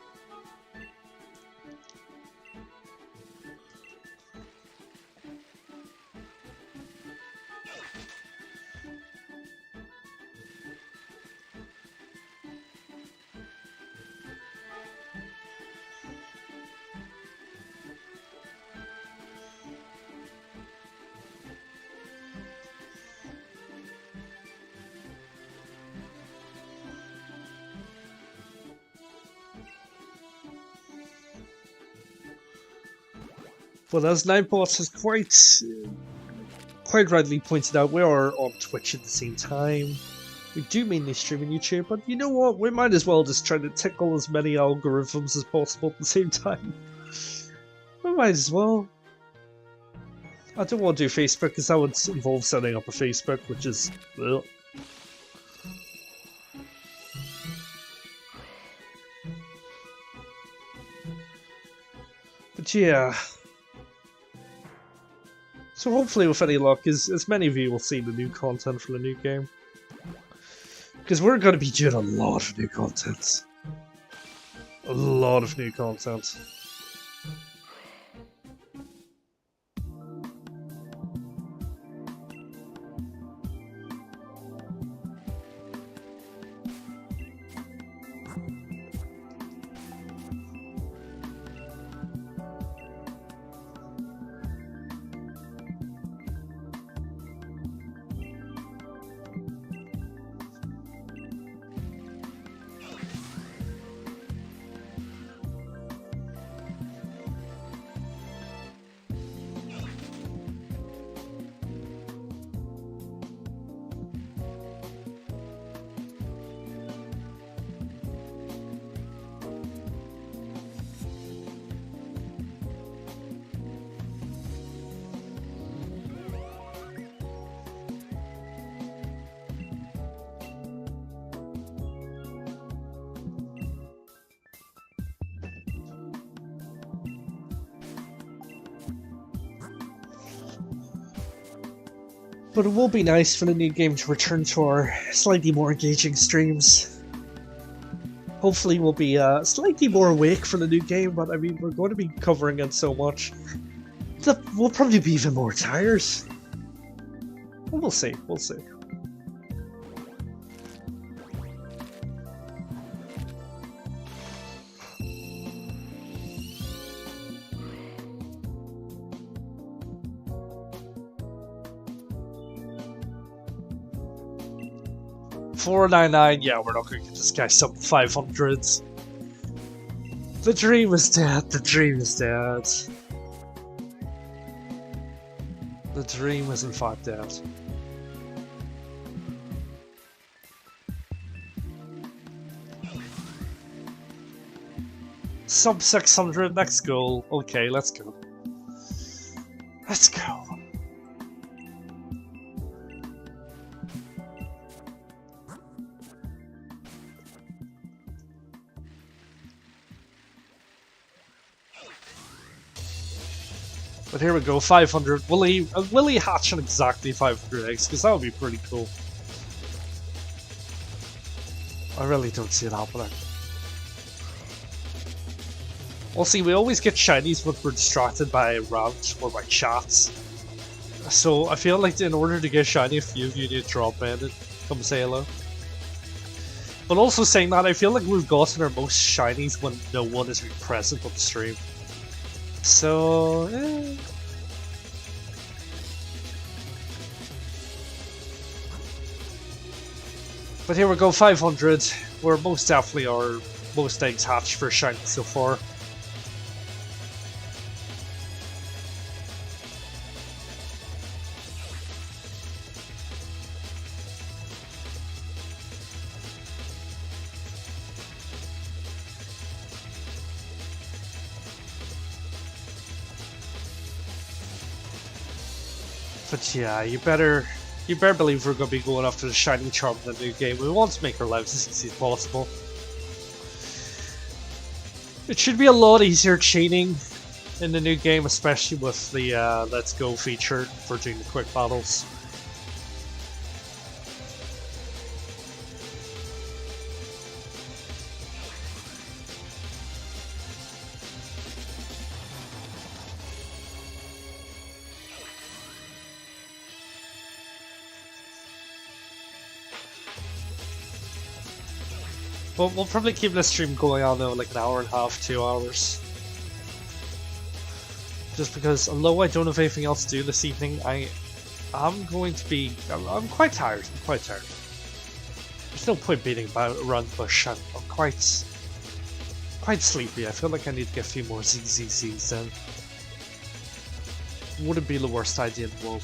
But as Nightbots has quite rightly pointed out, we are on Twitch at the same time. We do mainly stream on YouTube, but you know what? We might as well just try to tickle as many algorithms as possible at the same time. We might as well. I don't want to do Facebook because that would involve setting up a Facebook, which is... Ugh. But yeah... So hopefully with any luck, as many of you will see the new content for the new game. Because we're going to be doing a lot of new content. A lot of new content. But it will be nice for the new game to return to our slightly more engaging streams. Hopefully we'll be slightly more awake for the new game, but I mean, we're going to be covering it so much that we'll probably be even more tired. Well, we'll see, we'll see. $4.99, yeah, we're not going to get this guy sub 500s. The dream is dead, the dream is dead. The dream is in fact dead. Sub 600, next goal. Okay, let's go. Let's go. But here we go, 500. Will he hatch on exactly 500 eggs? Because that would be pretty cool. I really don't see it happening. Well, see, we always get shinies when we're distracted by rant or by chats. So I feel like in order to get shiny a few, you need to drop in and come say hello. But also saying that, I feel like we've gotten our most shinies when no one is really present on the stream. So, But here we go, 500. We're most definitely our most eggs hatched for shiny so far. But yeah, you better believe we're going to be going after the shiny charm in the new game. We want to make our lives as easy as possible. It should be a lot easier chaining in the new game, especially with the Let's Go feature for doing the quick battles. But we'll probably keep this stream going on though, like an hour and a half, 2 hours. Just because, although I don't have anything else to do this evening, I'm going to be... I'm quite tired. I'm quite tired. There's no point beating about around the bush. I'm quite sleepy. I feel like I need to get a few more ZZZs in. Wouldn't be the worst idea in the world.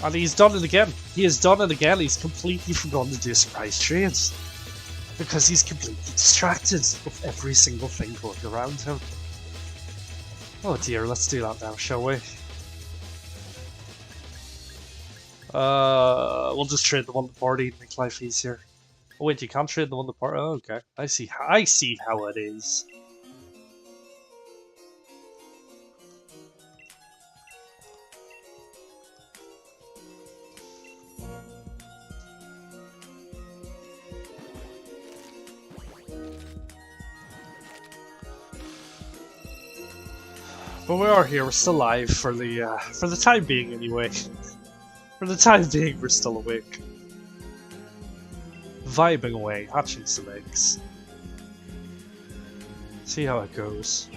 And he's done it again. He has done it again. He's completely forgotten to do surprise trades. Because he's completely distracted with every single thing going around him. Oh dear, let's do that now, shall we? We'll just trade the one to party to make life easier. Oh wait, you can't trade the one to party? Oh, okay. I see how it is. But we are here, we're still alive for the time being anyway. For the time being, we're still awake. Vibing away, hatching some eggs. See how it goes.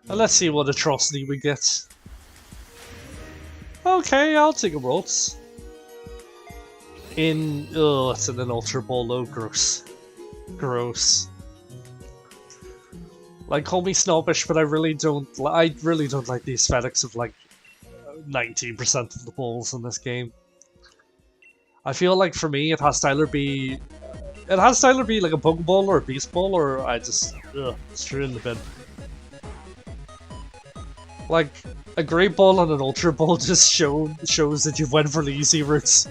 And let's see what atrocity we get. Okay, I'll take a rolls. It's in an Ultra Ball though, gross. Gross. Like, call me snobbish, but I really don't like the aesthetics of like 19% of the balls in this game. I feel like for me, it has to either be like a Pokeball or a Beast Ball, or I just straight in the bin. Like, a Great Ball and an Ultra Ball just shows that you've went for the easy routes.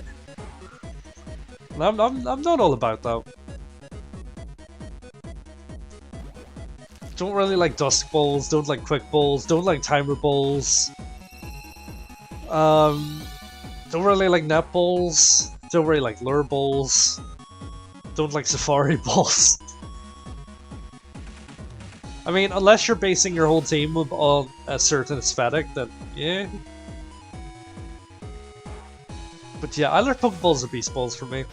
And I'm not all about that. Don't really like Dusk Balls, don't like Quick Balls, don't like Timer Balls. Don't really like Net Balls, don't really like Lure Balls. Don't like Safari Balls. I mean, unless you're basing your whole team on a certain aesthetic, then yeah. But yeah, either Pokeballs or Beast Balls for me.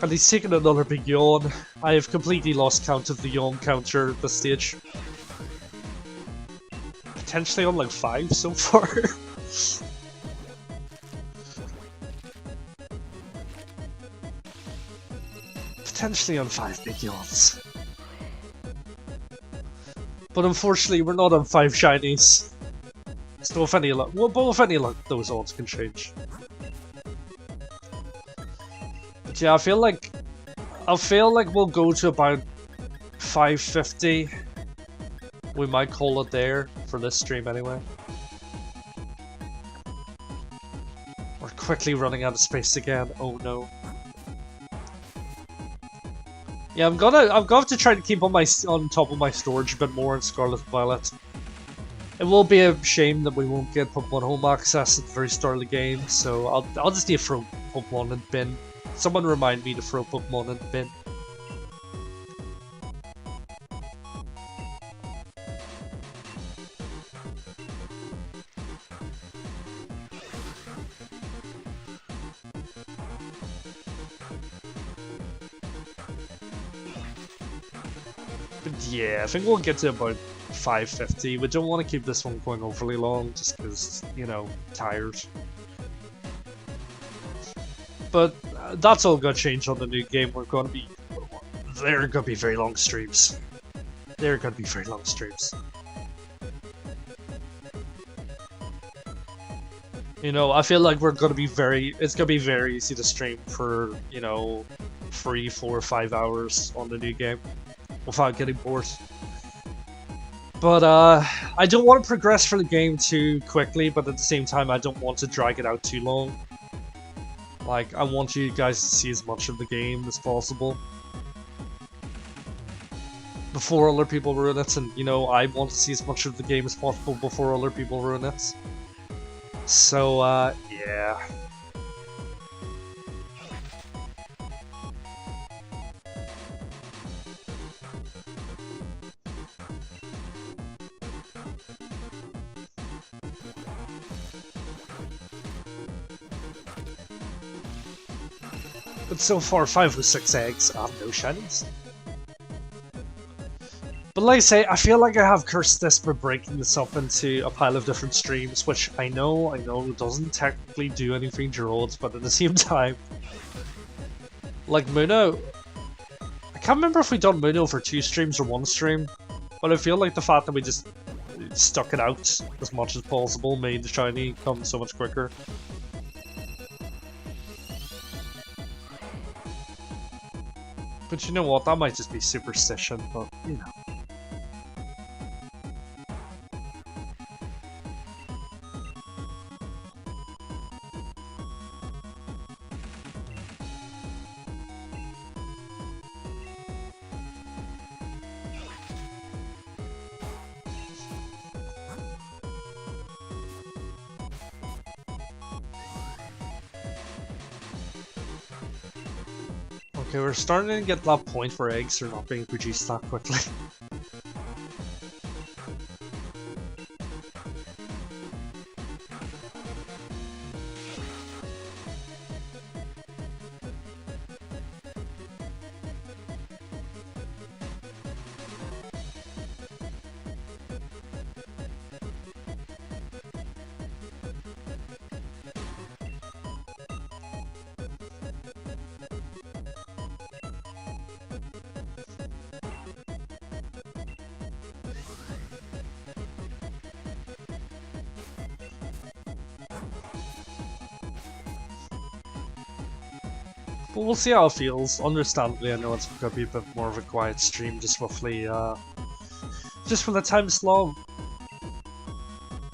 And he's taken another big yawn. I have completely lost count of the yawn counter at this stage. Potentially on like 5 so far. Potentially on 5 big yawns. But unfortunately, we're not on 5 shinies. So if any luck, well, but if any luck, those odds can change. But yeah, I feel like we'll go to about 550. We might call it there for this stream anyway. We're quickly running out of space again. Oh no. Yeah, I'm gonna to try to keep on top of my storage a bit more in Scarlet Violet. It will be a shame that we won't get Pokemon Home access at the very start of the game, so I'll just need to throw Pokemon in bin. Someone remind me to throw Pokemon in bin. But yeah, I think we'll get to about 550. We don't want to keep this one going overly long, just because, you know, tired. But that's all going to change on the new game. We're going to be... There are going to be very long streams. There are going to be very long streams. You know, I feel like we're going to be very... It's going to be very easy to stream for, you know, 3, 4, 5 hours on the new game without getting bored. But I don't want to progress for the game too quickly, but at the same time I don't want to drag it out too long. Like, I want you guys to see as much of the game as possible before other people ruin it, and you know, I want to see as much of the game as possible before other people ruin it. So, yeah. But so far, 5 with 6 eggs and no shinies. But like I say, I feel like I have cursed this by breaking this up into a pile of different streams, which I know doesn't technically do anything to roads, but at the same time, like Muno, I can't remember if we done Muno for 2 streams or 1 stream, but I feel like the fact that we just stuck it out as much as possible made the shiny come so much quicker. But you know what, that might just be superstition, but you know. Okay, we're starting to get that point where eggs are not being produced that quickly. But we'll see how it feels. Understandably, I know it's going to be a bit more of a quiet stream, just roughly, just for the time slot.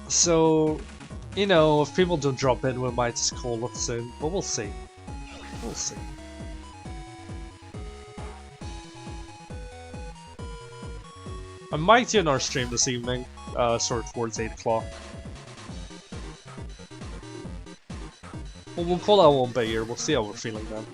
So, you know, if people don't drop in, we might just call it soon, but we'll see. We'll see. I might do another stream this evening, sort of towards 8 o'clock. Well, we'll call that one by ear, we'll see how we're feeling then.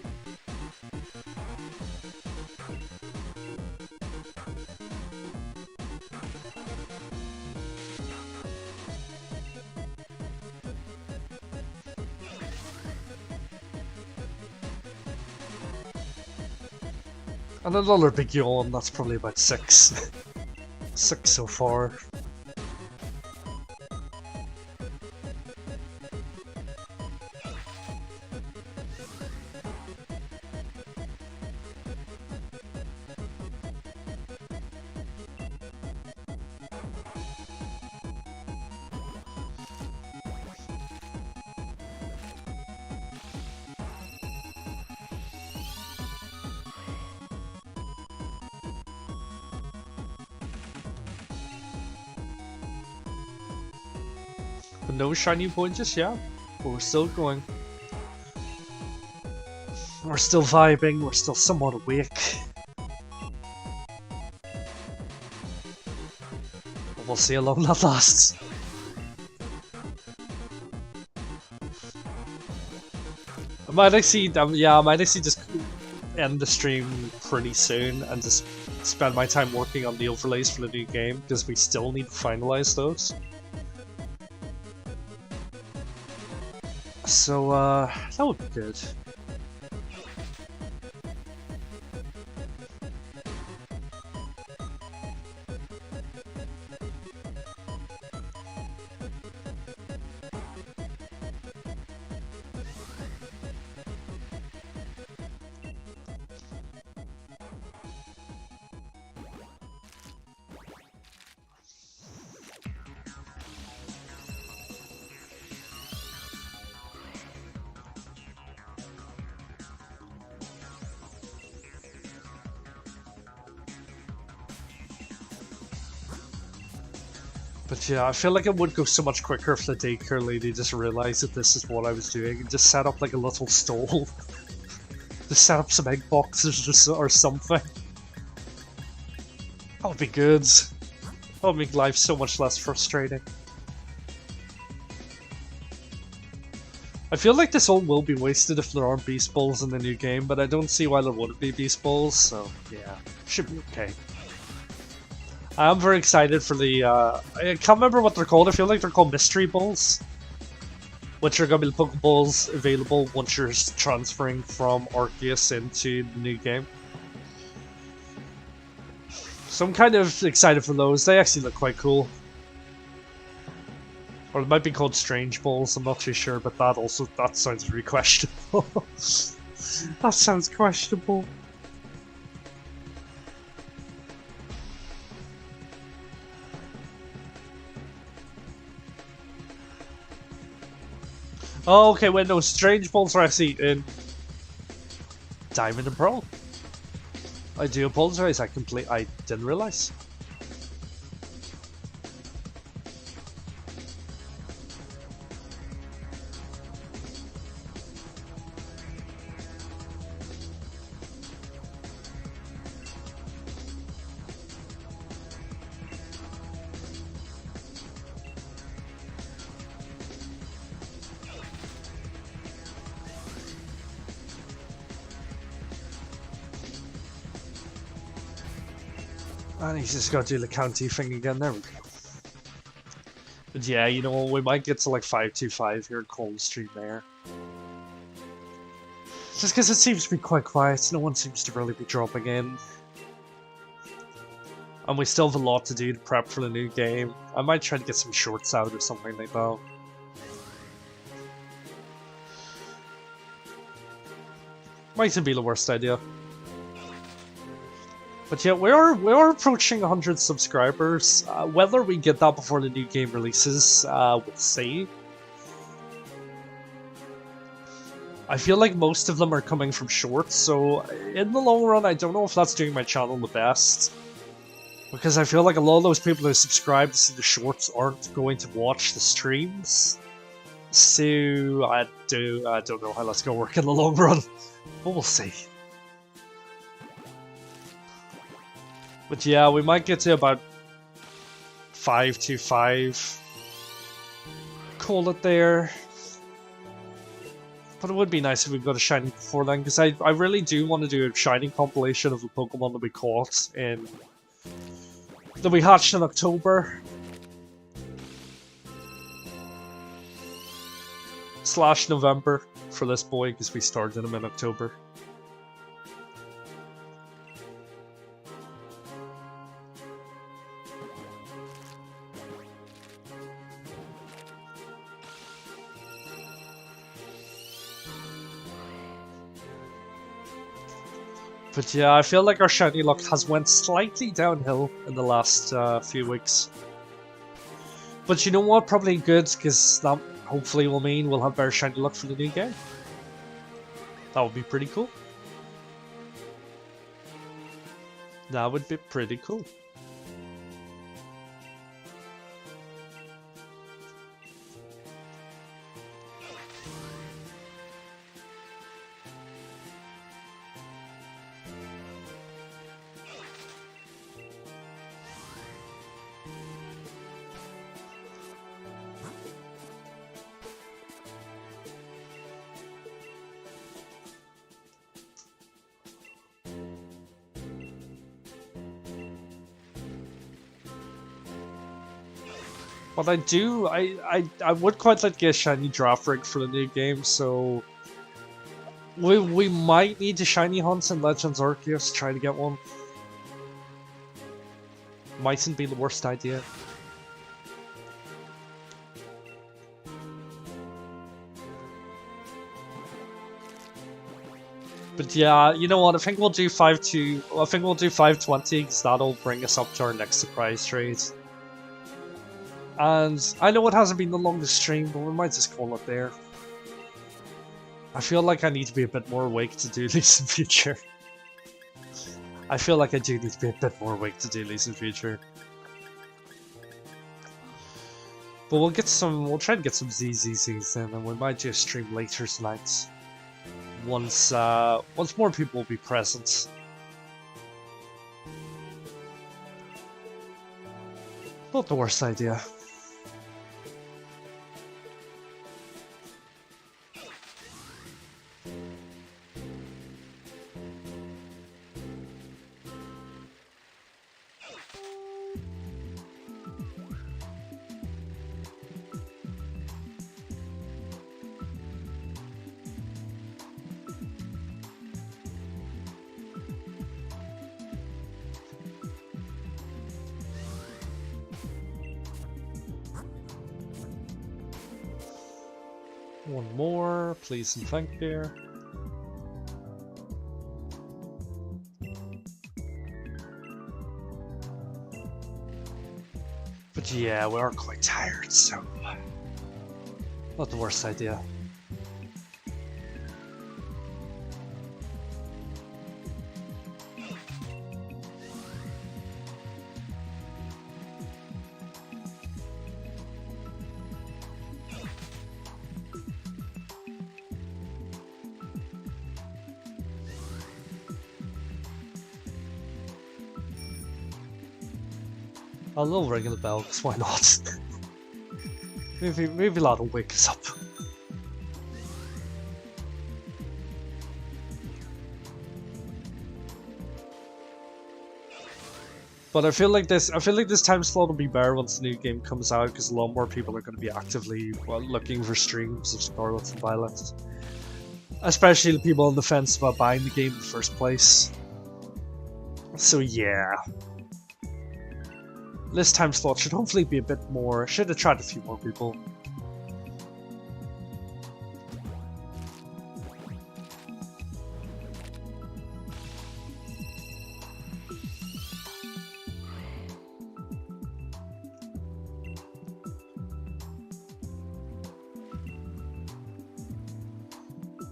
And another big yawn, that's probably about 6. 6 so far. But no shiny point just yet, but we're still going. We're still vibing, we're still somewhat awake. But we'll see how long that lasts. I might actually, yeah, I might actually just end the stream pretty soon and just spend my time working on the overlays for the new game, because we still need to finalize those. So, that would be good. But yeah, I feel like it would go so much quicker if the daycare lady just realized that this is what I was doing and just set up like a little stall. Just set up some egg boxes or something. That would be good. That would make life so much less frustrating. I feel like this all will be wasted if there aren't beast balls in the new game, but I don't see why there wouldn't be beast balls, so yeah, should be okay. I'm very excited for the, I can't remember what they're called, I feel like they're called mystery balls. Which are going to be the Pokeballs available once you're transferring from Arceus into the new game. So I'm kind of excited for those, they actually look quite cool. Or it might be called Strange Balls, I'm not too sure, but that sounds very questionable. That sounds questionable. Oh, okay, wait, no, Strange Balls are actually in Diamond and Pearl. I do apologize, I didn't realize. And he's just got to do the county thing again, there we go. But yeah, you know, we might get to like 525 here in Coldstream there. Just because it seems to be quite quiet, no one seems to really be dropping in. And we still have a lot to do to prep for the new game. I might try to get some shorts out or something like that. Mightn't be the worst idea. But yeah, we are approaching 100 subscribers. Whether we get that before the new game releases, we'll see. I feel like most of them are coming from shorts, so in the long run, I don't know if that's doing my channel the best. Because I feel like a lot of those people who subscribe to see the shorts aren't going to watch the streams. So I don't know how that's going to work in the long run, but we'll see. But yeah, we might get to about 525. Call it there. But it would be nice if we got a shiny before then, because I really do want to do a shiny compilation of the Pokemon that we caught in... that we hatched in October. / November for this boy, because we started him in October. But yeah, I feel like our shiny luck has went slightly downhill in the last few weeks. But you know what? Probably good, because that hopefully will mean we'll have better shiny luck for the new game. That would be pretty cool. That would be pretty cool. But I would quite like to get a shiny draft rig for the new game, so we might need to shiny hunt in Legends Arceus to try to get one. Mightn't be the worst idea. But yeah, you know what? I think we'll do 5-2. I think we'll do 520 because that'll bring us up to our next surprise trade. And I know it hasn't been the longest stream, but we might just call it there. I feel like I need to be a bit more awake to do these in future. I feel like I do need to be a bit more awake to do these in future. But we'll try to get some ZZZs in, and we might do a stream later tonight. Once more people will be present. Not the worst idea. One more, please and thank you. But yeah, we are quite tired, so not the worst idea. A little ring of the bell, because why not? maybe that'll wake us up. But I feel like this time slot will be better once the new game comes out, because a lot more people are going to be actively looking for streams of Scarlet and Violet. Especially the people on the fence about buying the game in the first place. So yeah. This time slot should hopefully be a bit more. Should attract a few more people.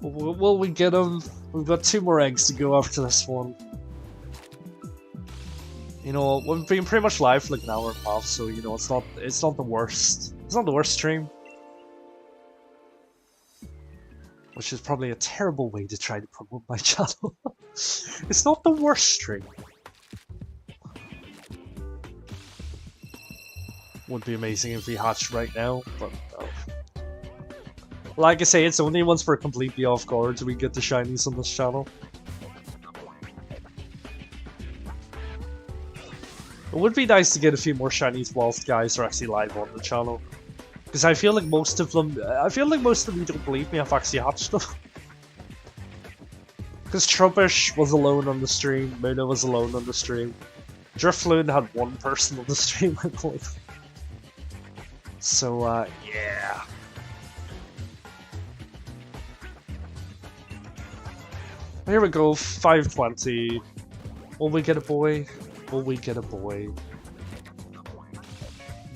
Will we get them? We've got 2 more eggs to go after this one. You know, we've been pretty much live for like an hour and a half, so you know it's not the worst. It's not the worst stream. Which is probably a terrible way to try to promote my channel. It's not the worst stream. Would be amazing if we hatched right now, but no. Like I say, it's only once we're completely off guard do we get the shinies on this channel. It would be nice to get a few more shinies whilst guys are actually live on the channel. Because I feel like most of them you don't believe me, I've actually hatched them. Because Trubbish was alone on the stream, Muna was alone on the stream. Drifloon had 1 person on the stream, I believe. So, yeah. Here we go, 520. Will we get a boy? Will we get a boy?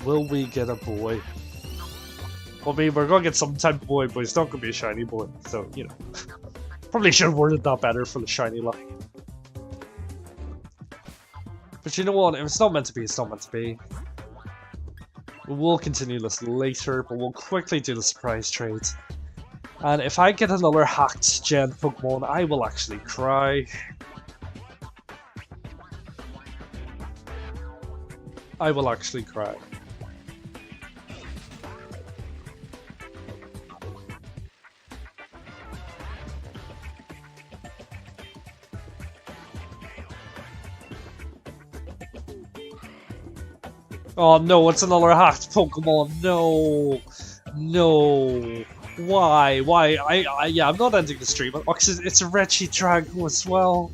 Will we get a boy? I mean, we're gonna get some type of boy, but it's not gonna be a shiny boy, so, you know. Probably should have worded that better for the shiny luck. But you know what? If it's not meant to be, it's not meant to be. We will continue this later, but we'll quickly do the surprise trade. And if I get another hacked gen Pokemon, I will actually cry. I will actually cry. Oh no, it's another hacked Pokemon. No. No. Why? Why? Yeah, I'm not ending the stream. It's a Regidrago as well.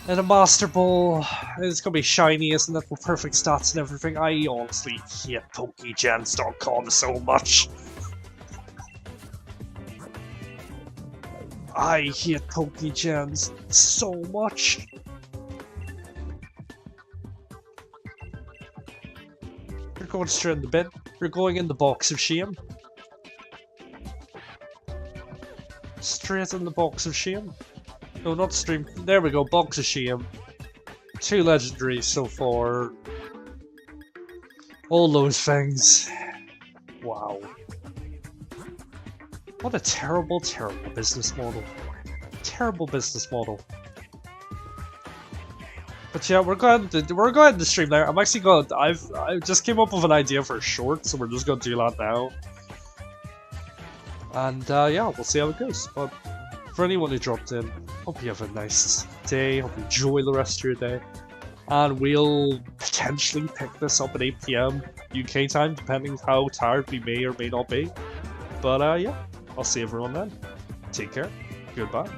And a Master Ball. It's gonna be shiny, isn't it? With perfect stats and everything. I honestly hate PokeGens.com so much. I hate PokeGens so much. You're going straight in the bin. You're going in the box of shame. Straight in the box of shame. No, not stream. There we go, box of shame. 2 legendaries so far. All those things. Wow. What a terrible, terrible business model. Terrible business model. But yeah, we're going to stream there. I'm actually going. I just came up with an idea for a short, so we're just going to do that now. And yeah, we'll see how it goes. But for anyone who dropped in, hope you have a nice day. Hope you enjoy the rest of your day. And we'll potentially pick this up at 8 PM UK time, depending how tired we may or may not be. But yeah, I'll see everyone then. Take care. Goodbye.